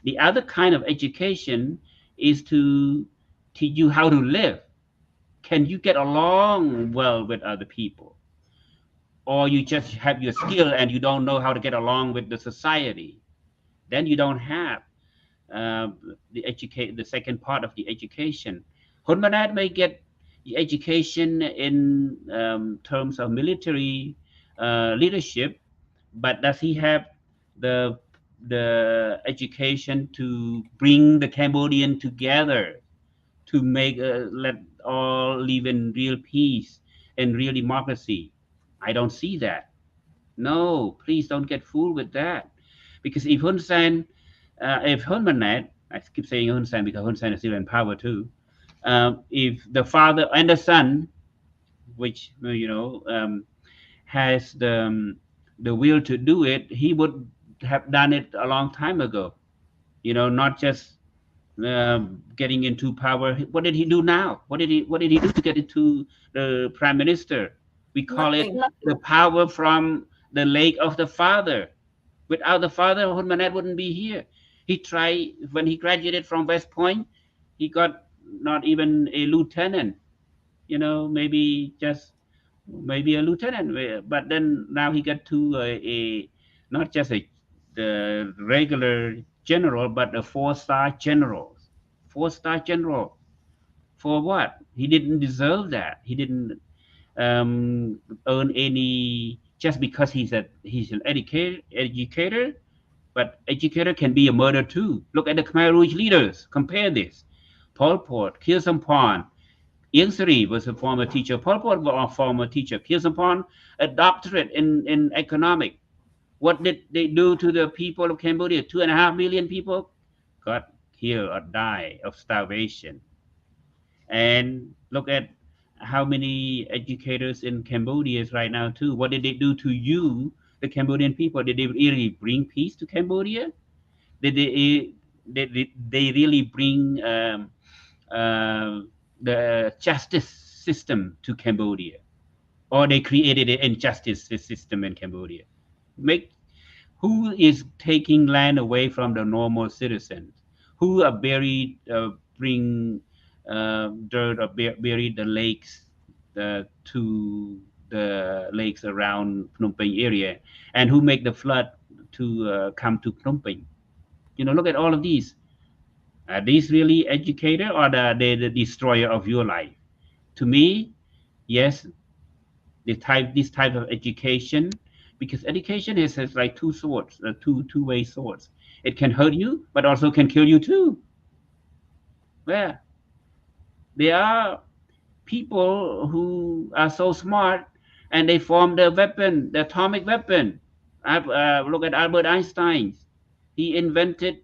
The other kind of education is to teach you how to live. Can you get along well with other people? Or you just have your skill and you don't know how to get along with the society? Then you don't have uh, the second part of the education. Honmanad may get the education in terms of military leadership, but does he have the education to bring the Cambodian together to make let all live in real peace and real democracy? I don't see that. No, please don't get fooled with that. Because if Hun Manet, I keep saying Hun Sen because Hun Sen is still in power too. If the father and the son, which has the will to do it, he would have done it a long time ago. Not just getting into power. What did he do now? What did he do to get into the prime minister? We call it Nothing. the power from the leg of the father. Without the father, Hun Manet wouldn't be here. He tried when he graduated from West Point. He got not even a lieutenant. Maybe a lieutenant. But then now he got to a not just the regular general, but a four-star general. Four-star general for what? He didn't deserve that. He didn't. earn any just because he's an educator. But educator can be a murderer too. Look at the Khmer Rouge leaders. Compare this. Pol Pot, Khieu Samphan, Ieng Sary was a former teacher. Pol Pot was a former teacher. Khieu Samphan, a doctorate in economic. What did they do to the people of Cambodia? 2.5 million people got killed or died of starvation. And look at how many educators in Cambodia is right now too. What did they do to you, the Cambodian people? Did they really bring peace to Cambodia? Did they really bring uh, the justice system to Cambodia? Or they created an injustice system in Cambodia? Make Who is taking land away from the normal citizens? Who are buried, bring dirt or buried the lakes to the lakes around Phnom Penh area, and who make the flood to come to Phnom Penh? Look at all of these. Are these really educator, or are they the destroyer of your life? To me, yes, this type of education, because education has like two swords, two-way swords. It can hurt you, but also can kill you too. Yeah, there are people who are so smart and they form the atomic weapon. Look at Albert Einstein. He invented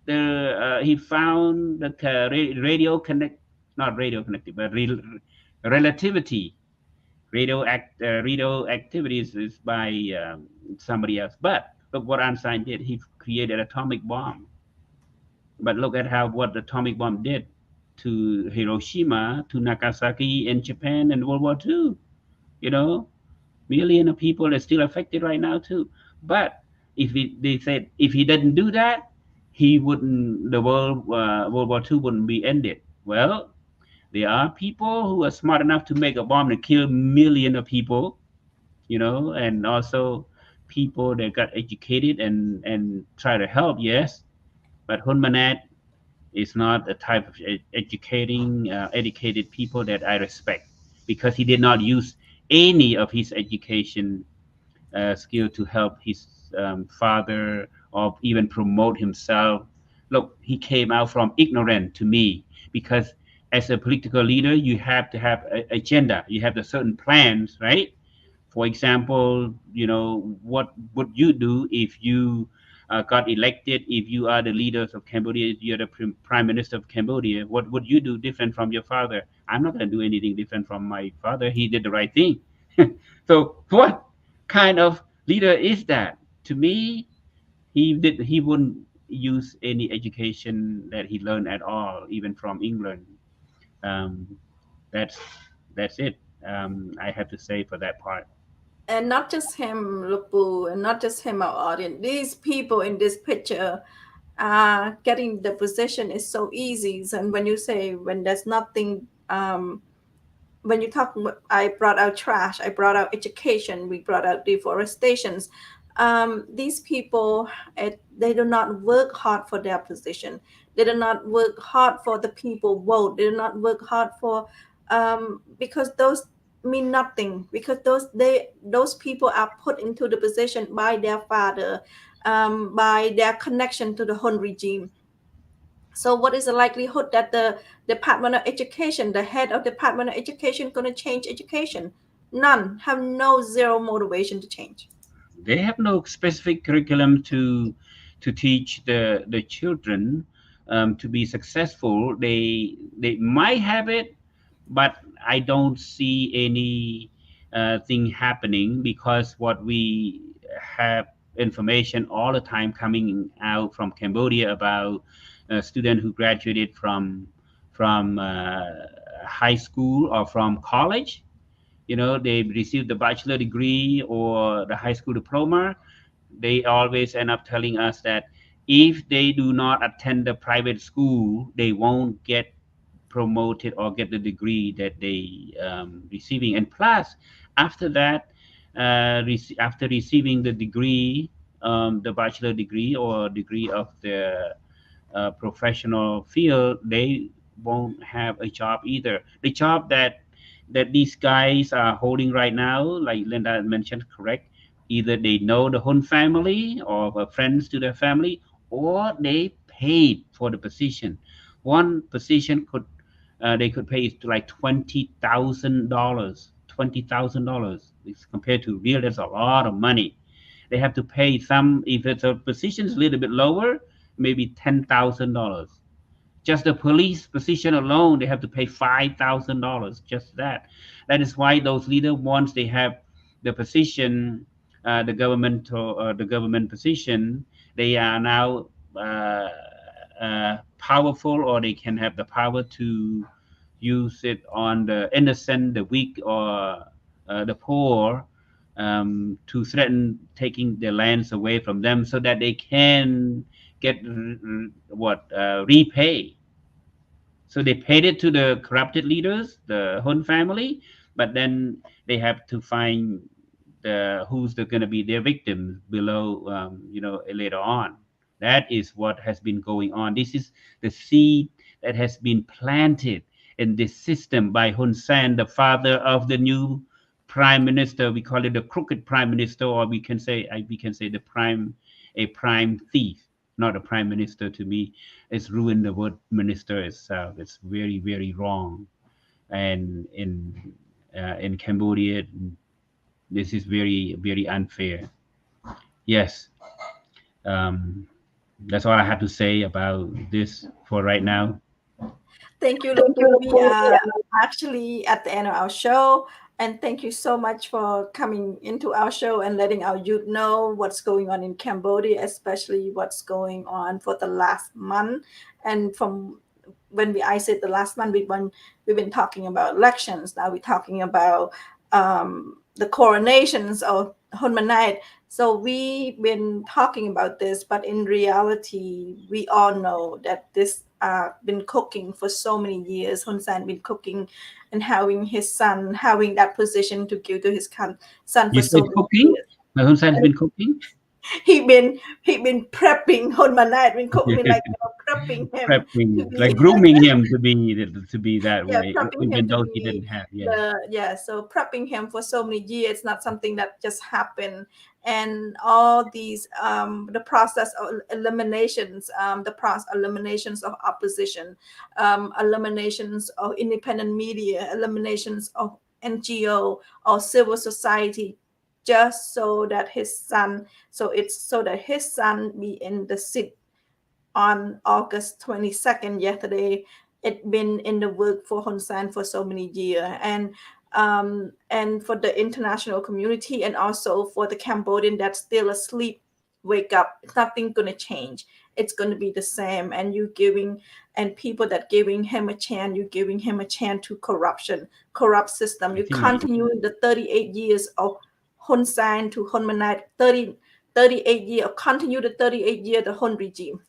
he found the not radio connective, but relativity. Radioactivity is by somebody else. But look what Einstein did. He created atomic bomb. But look at what the atomic bomb did to Hiroshima, to Nagasaki in Japan in World War II. You know, million of people are still affected right now too. But they said if he didn't do that, he wouldn't. The World War II wouldn't be ended. Well, there are people who are smart enough to make a bomb and kill millions of people, and also people that got educated and try to help, yes. But Hunmanat is not a type of educated people that I respect, because he did not use any of his education skill to help his father or even promote himself. Look, he came out from ignorant to me, because as a political leader, you have to have an agenda. You have the certain plans, right? For example, what would you do if you got elected? If you are the leaders of Cambodia, you're the prime minister of Cambodia, what would you do different from your father? I'm not going to do anything different from my father. He did the right thing. So what kind of leader is that? To me, he wouldn't use any education that he learned at all, even from England. Um, that's that's it. I have to say for that part. And not just him, Lupu, and not just him, our audience. These people in this picture, getting the position is so easy. And when you say when there's nothing, when you talk, I brought out trash, I brought out education, we brought out deforestations. These people, they do not work hard for their position. They do not work hard for the people vote. They do not work hard for, because those mean nothing. Because those people are put into the position by their father, by their connection to the Hun regime. So what is the likelihood that the Department of Education, the head of Department of Education, going to change education? None. Have no zero motivation to change. They have no specific curriculum to teach the children to be successful. They might have it, but I don't see any thing happening, because what we have information all the time coming out from Cambodia about a student who graduated from high school or from college. They received the bachelor degree or the high school diploma. They always end up telling us that if they do not attend the private school, they won't get promoted or get the degree that they receiving. And plus, after that, after receiving the degree, the bachelor degree or degree of the professional field, they won't have a job either. The job that that these guys are holding right now, like Linda mentioned, correct? Either they know the Hun family or were friends to their family, or they paid for the position. One position could they could pay to like $20,000. $20,000 compared to real, that's a lot of money. They have to pay some, if it's a position is a little bit lower, maybe $10,000. Just the police position alone, they have to pay $5,000. Just that. That is why those leaders, once they have the position, the government position, they are now powerful, or they can have the power to use it on the innocent, the weak, or the poor, to threaten taking their lands away from them, so that they can get repay. So they paid it to the corrupted leaders, the Hun family, but then they have to find who's going to be their victims below, later on. That is what has been going on. This is the seed that has been planted in this system by Hun Sen, the father of the new prime minister. We call it the crooked prime minister, or we can say a prime thief, not a prime minister. To me, it's ruined the word minister itself. It's very, very wrong. And in Cambodia, this is very, very unfair. Yes. Um, that's all I have to say about this for right now. Thank you, Linda. We are actually at the end of our show. And thank you so much for coming into our show and letting our youth know what's going on in Cambodia, especially what's going on for the last month. And from I said the last month, we've been talking about elections. Now we're talking about the coronations of Hun Manait. So we've been talking about this, but in reality, we all know that this been cooking for so many years. Hun Sen been cooking and having his son, having that position to give to his son You for so said many cooking? years. My Hun Sen has been cooking? He been prepping Hun Manait, been cooking like prepping him to Prepping, like be grooming him to be that yeah, way, prepping even him to though he be didn't have. Yeah. so prepping him for so many years, not something that just happened. And all these the process of eliminations, eliminations of opposition, eliminations of independent media, eliminations of NGO or civil society, just so that his son be in the seat on August 22nd, yesterday. It been in the work for Hun Sen for so many years, and for the international community, and also for the Cambodian that's still asleep, wake up. Nothing gonna change. It's gonna be the same. And people that giving him a chance, you giving him a chance to corrupt system. I You think my continue the 38 years of Hun Sen to Hun Manait, 38 years, continue the 38 year the Hun regime.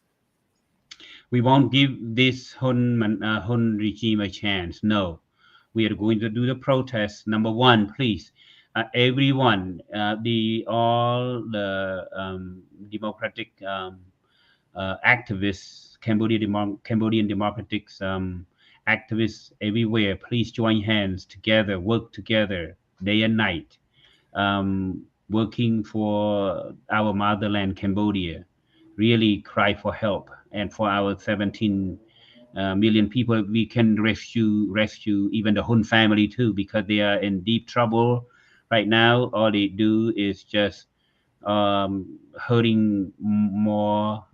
we won't give this Hun regime a chance. No, we are going to do the protest. Number one, please, everyone, all the democratic activists, Cambodian democratic activists everywhere, please join hands together, work together day and night, working for our motherland, Cambodia. Really cry for help, and for our 17 million people, we can rescue even the Hun family too, because they are in deep trouble right now. All they do is just hurting more,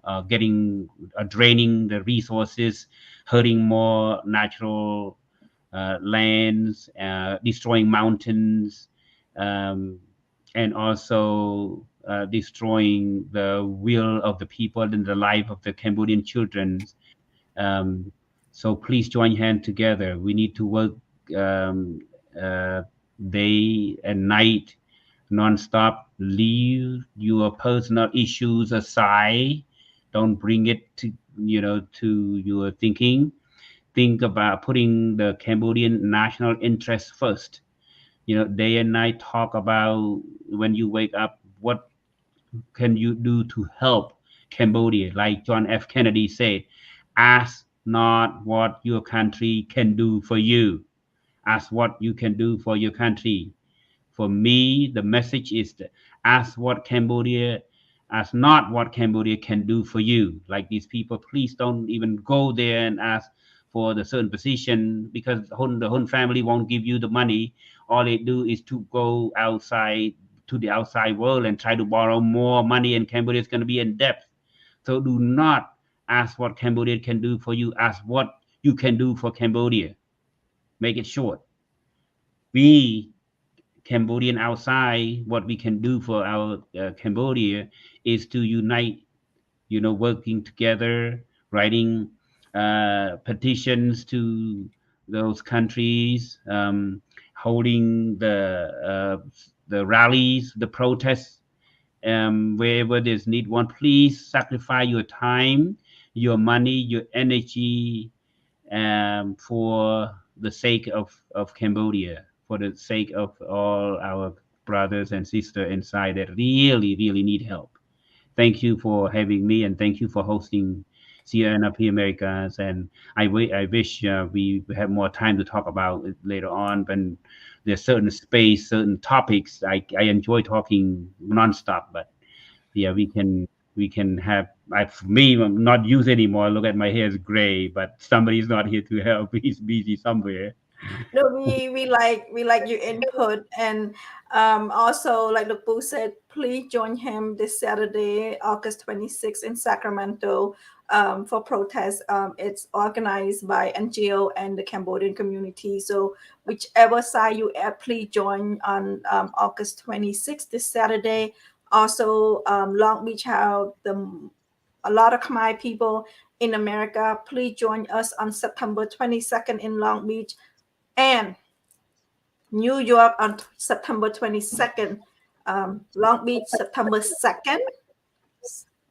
draining the resources, hurting more natural lands, destroying mountains, um, and also destroying the will of the people and the life of the Cambodian children. Um, so please join hands together. We need to work um, uh, day and night, non-stop. Leave your personal issues aside. Don't bring it to your thinking. Think about putting the Cambodian national interest first. Day and night, talk about, when you wake up, what can you do to help Cambodia? Like John F. Kennedy said, ask not what your country can do for you. Ask what you can do for your country. For me, the message is to ask what Cambodia, ask not what Cambodia can do for you. Like these people, please don't even go there and ask for the certain position because the Hun family won't give you the money. All they do is to go outside to the outside world and try to borrow more money, and Cambodia is going to be in debt. So do not ask what Cambodia can do for you. Ask what you can do for Cambodia. Make it short. We Cambodian outside, what we can do for our Cambodia is to unite, working together, writing petitions to those countries, holding the rallies, the protests, wherever there's need one. Please sacrifice your time, your money, your energy for the sake of Cambodia, for the sake of all our brothers and sisters inside that really, really need help. Thank you for having me, and thank you for hosting CNRP-Americas. And I wish we have more time to talk about it later on. But there's certain space, certain topics. I enjoy talking nonstop, but yeah, we can have. For me, I'm not used anymore. Look at my hair is gray, but somebody's not here to help. He's busy somewhere. No, we like your input, and also like the Boo said, please join him this Saturday, August 26th in Sacramento, for protest. It's organized by NGO and the Cambodian community. So whichever side you at, please join on August 26th this Saturday. Also, Long Beach have a lot of Khmer people in America. Please join us on September 22nd in Long Beach, and New York on September 22nd, Long Beach September 2nd,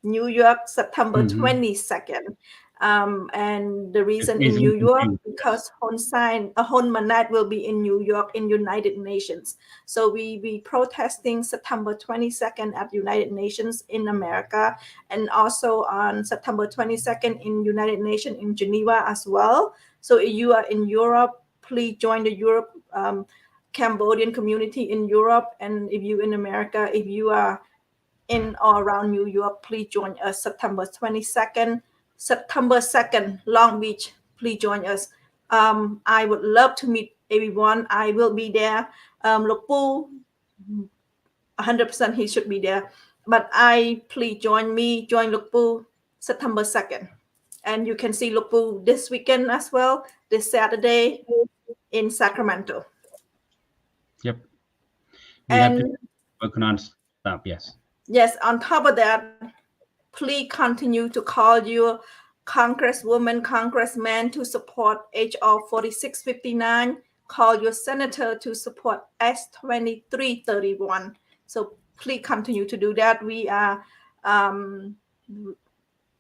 New York September Mhm. 22nd. And the reason in Easy New to York, see. because Hun Manat will be in New York in United Nations. So we be protesting September 22nd at United Nations in America, and also on September 22nd in United Nations in Geneva as well. So if you are in Europe, please join the Europe Cambodian community in Europe. And if you in America, if you are in or around New York, please join us September 22nd. September 2nd, Long Beach, please join us. I would love to meet everyone. I will be there. Lục Pu, 100% he should be there. But please join me, join Lục Pu September 2nd. And you can see Lục Pu this weekend as well, this Saturday in Sacramento. Yep. We have to And work non-stop. Yes. yes, on top of that, please continue to call your congresswoman, congressman to support HR 4659. Call your senator to support S2331. So please continue to do that. Um,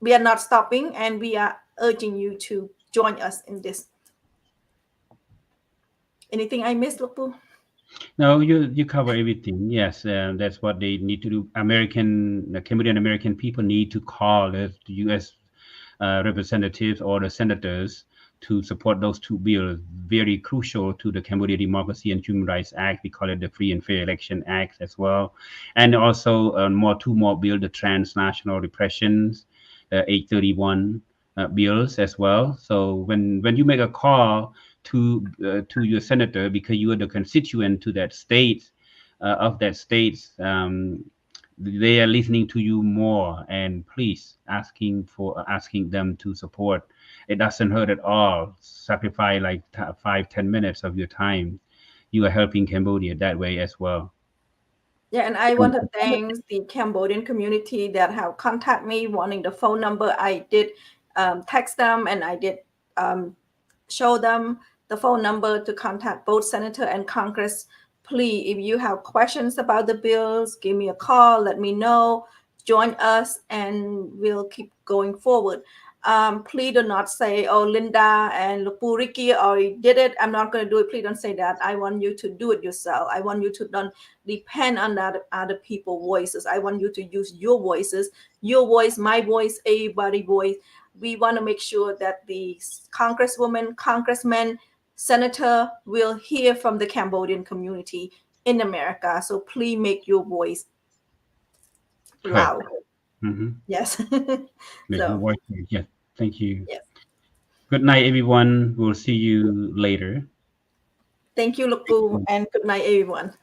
we are not stopping, and we are urging you to join us in this. Anything I missed, Lupu? No, you cover everything. Yes, that's what they need to do. The Cambodian American people need to call the U.S. Representatives or the senators to support those two bills. Very crucial to the Cambodia Democracy and Human Rights Act. We call it the Free and Fair Election Act as well, and also two more bills, the transnational repressions, 831 bills as well. So when you make a call to your senator because you are the constituent to that state of that state, they are listening to you more, and please asking them to support. It doesn't hurt at all. Sacrifice like 5-10 minutes of your time. You are helping Cambodia that way as well. Yeah, and I want to thank the Cambodian community that have contacted me wanting the phone number. I did text them, and I did show them the phone number to contact both Senator and Congress. Please, if you have questions about the bills, give me a call, let me know, join us, and we'll keep going forward. Please do not say, oh, Linda and Lupu Ricky already did it, I'm not going to do it. Please don't say that. I want you to do it yourself. I want you to don't depend on other people's voices. I want you to use your voices, your voice, my voice, everybody's voice. We want to make sure that the congresswoman, congressmen Senator will hear from the Cambodian community in America. So please make your voice loud. Yes. So, Yeah, thank you. yes. Good night, everyone. We'll see you later. Thank you, Lukpu, and good night, everyone.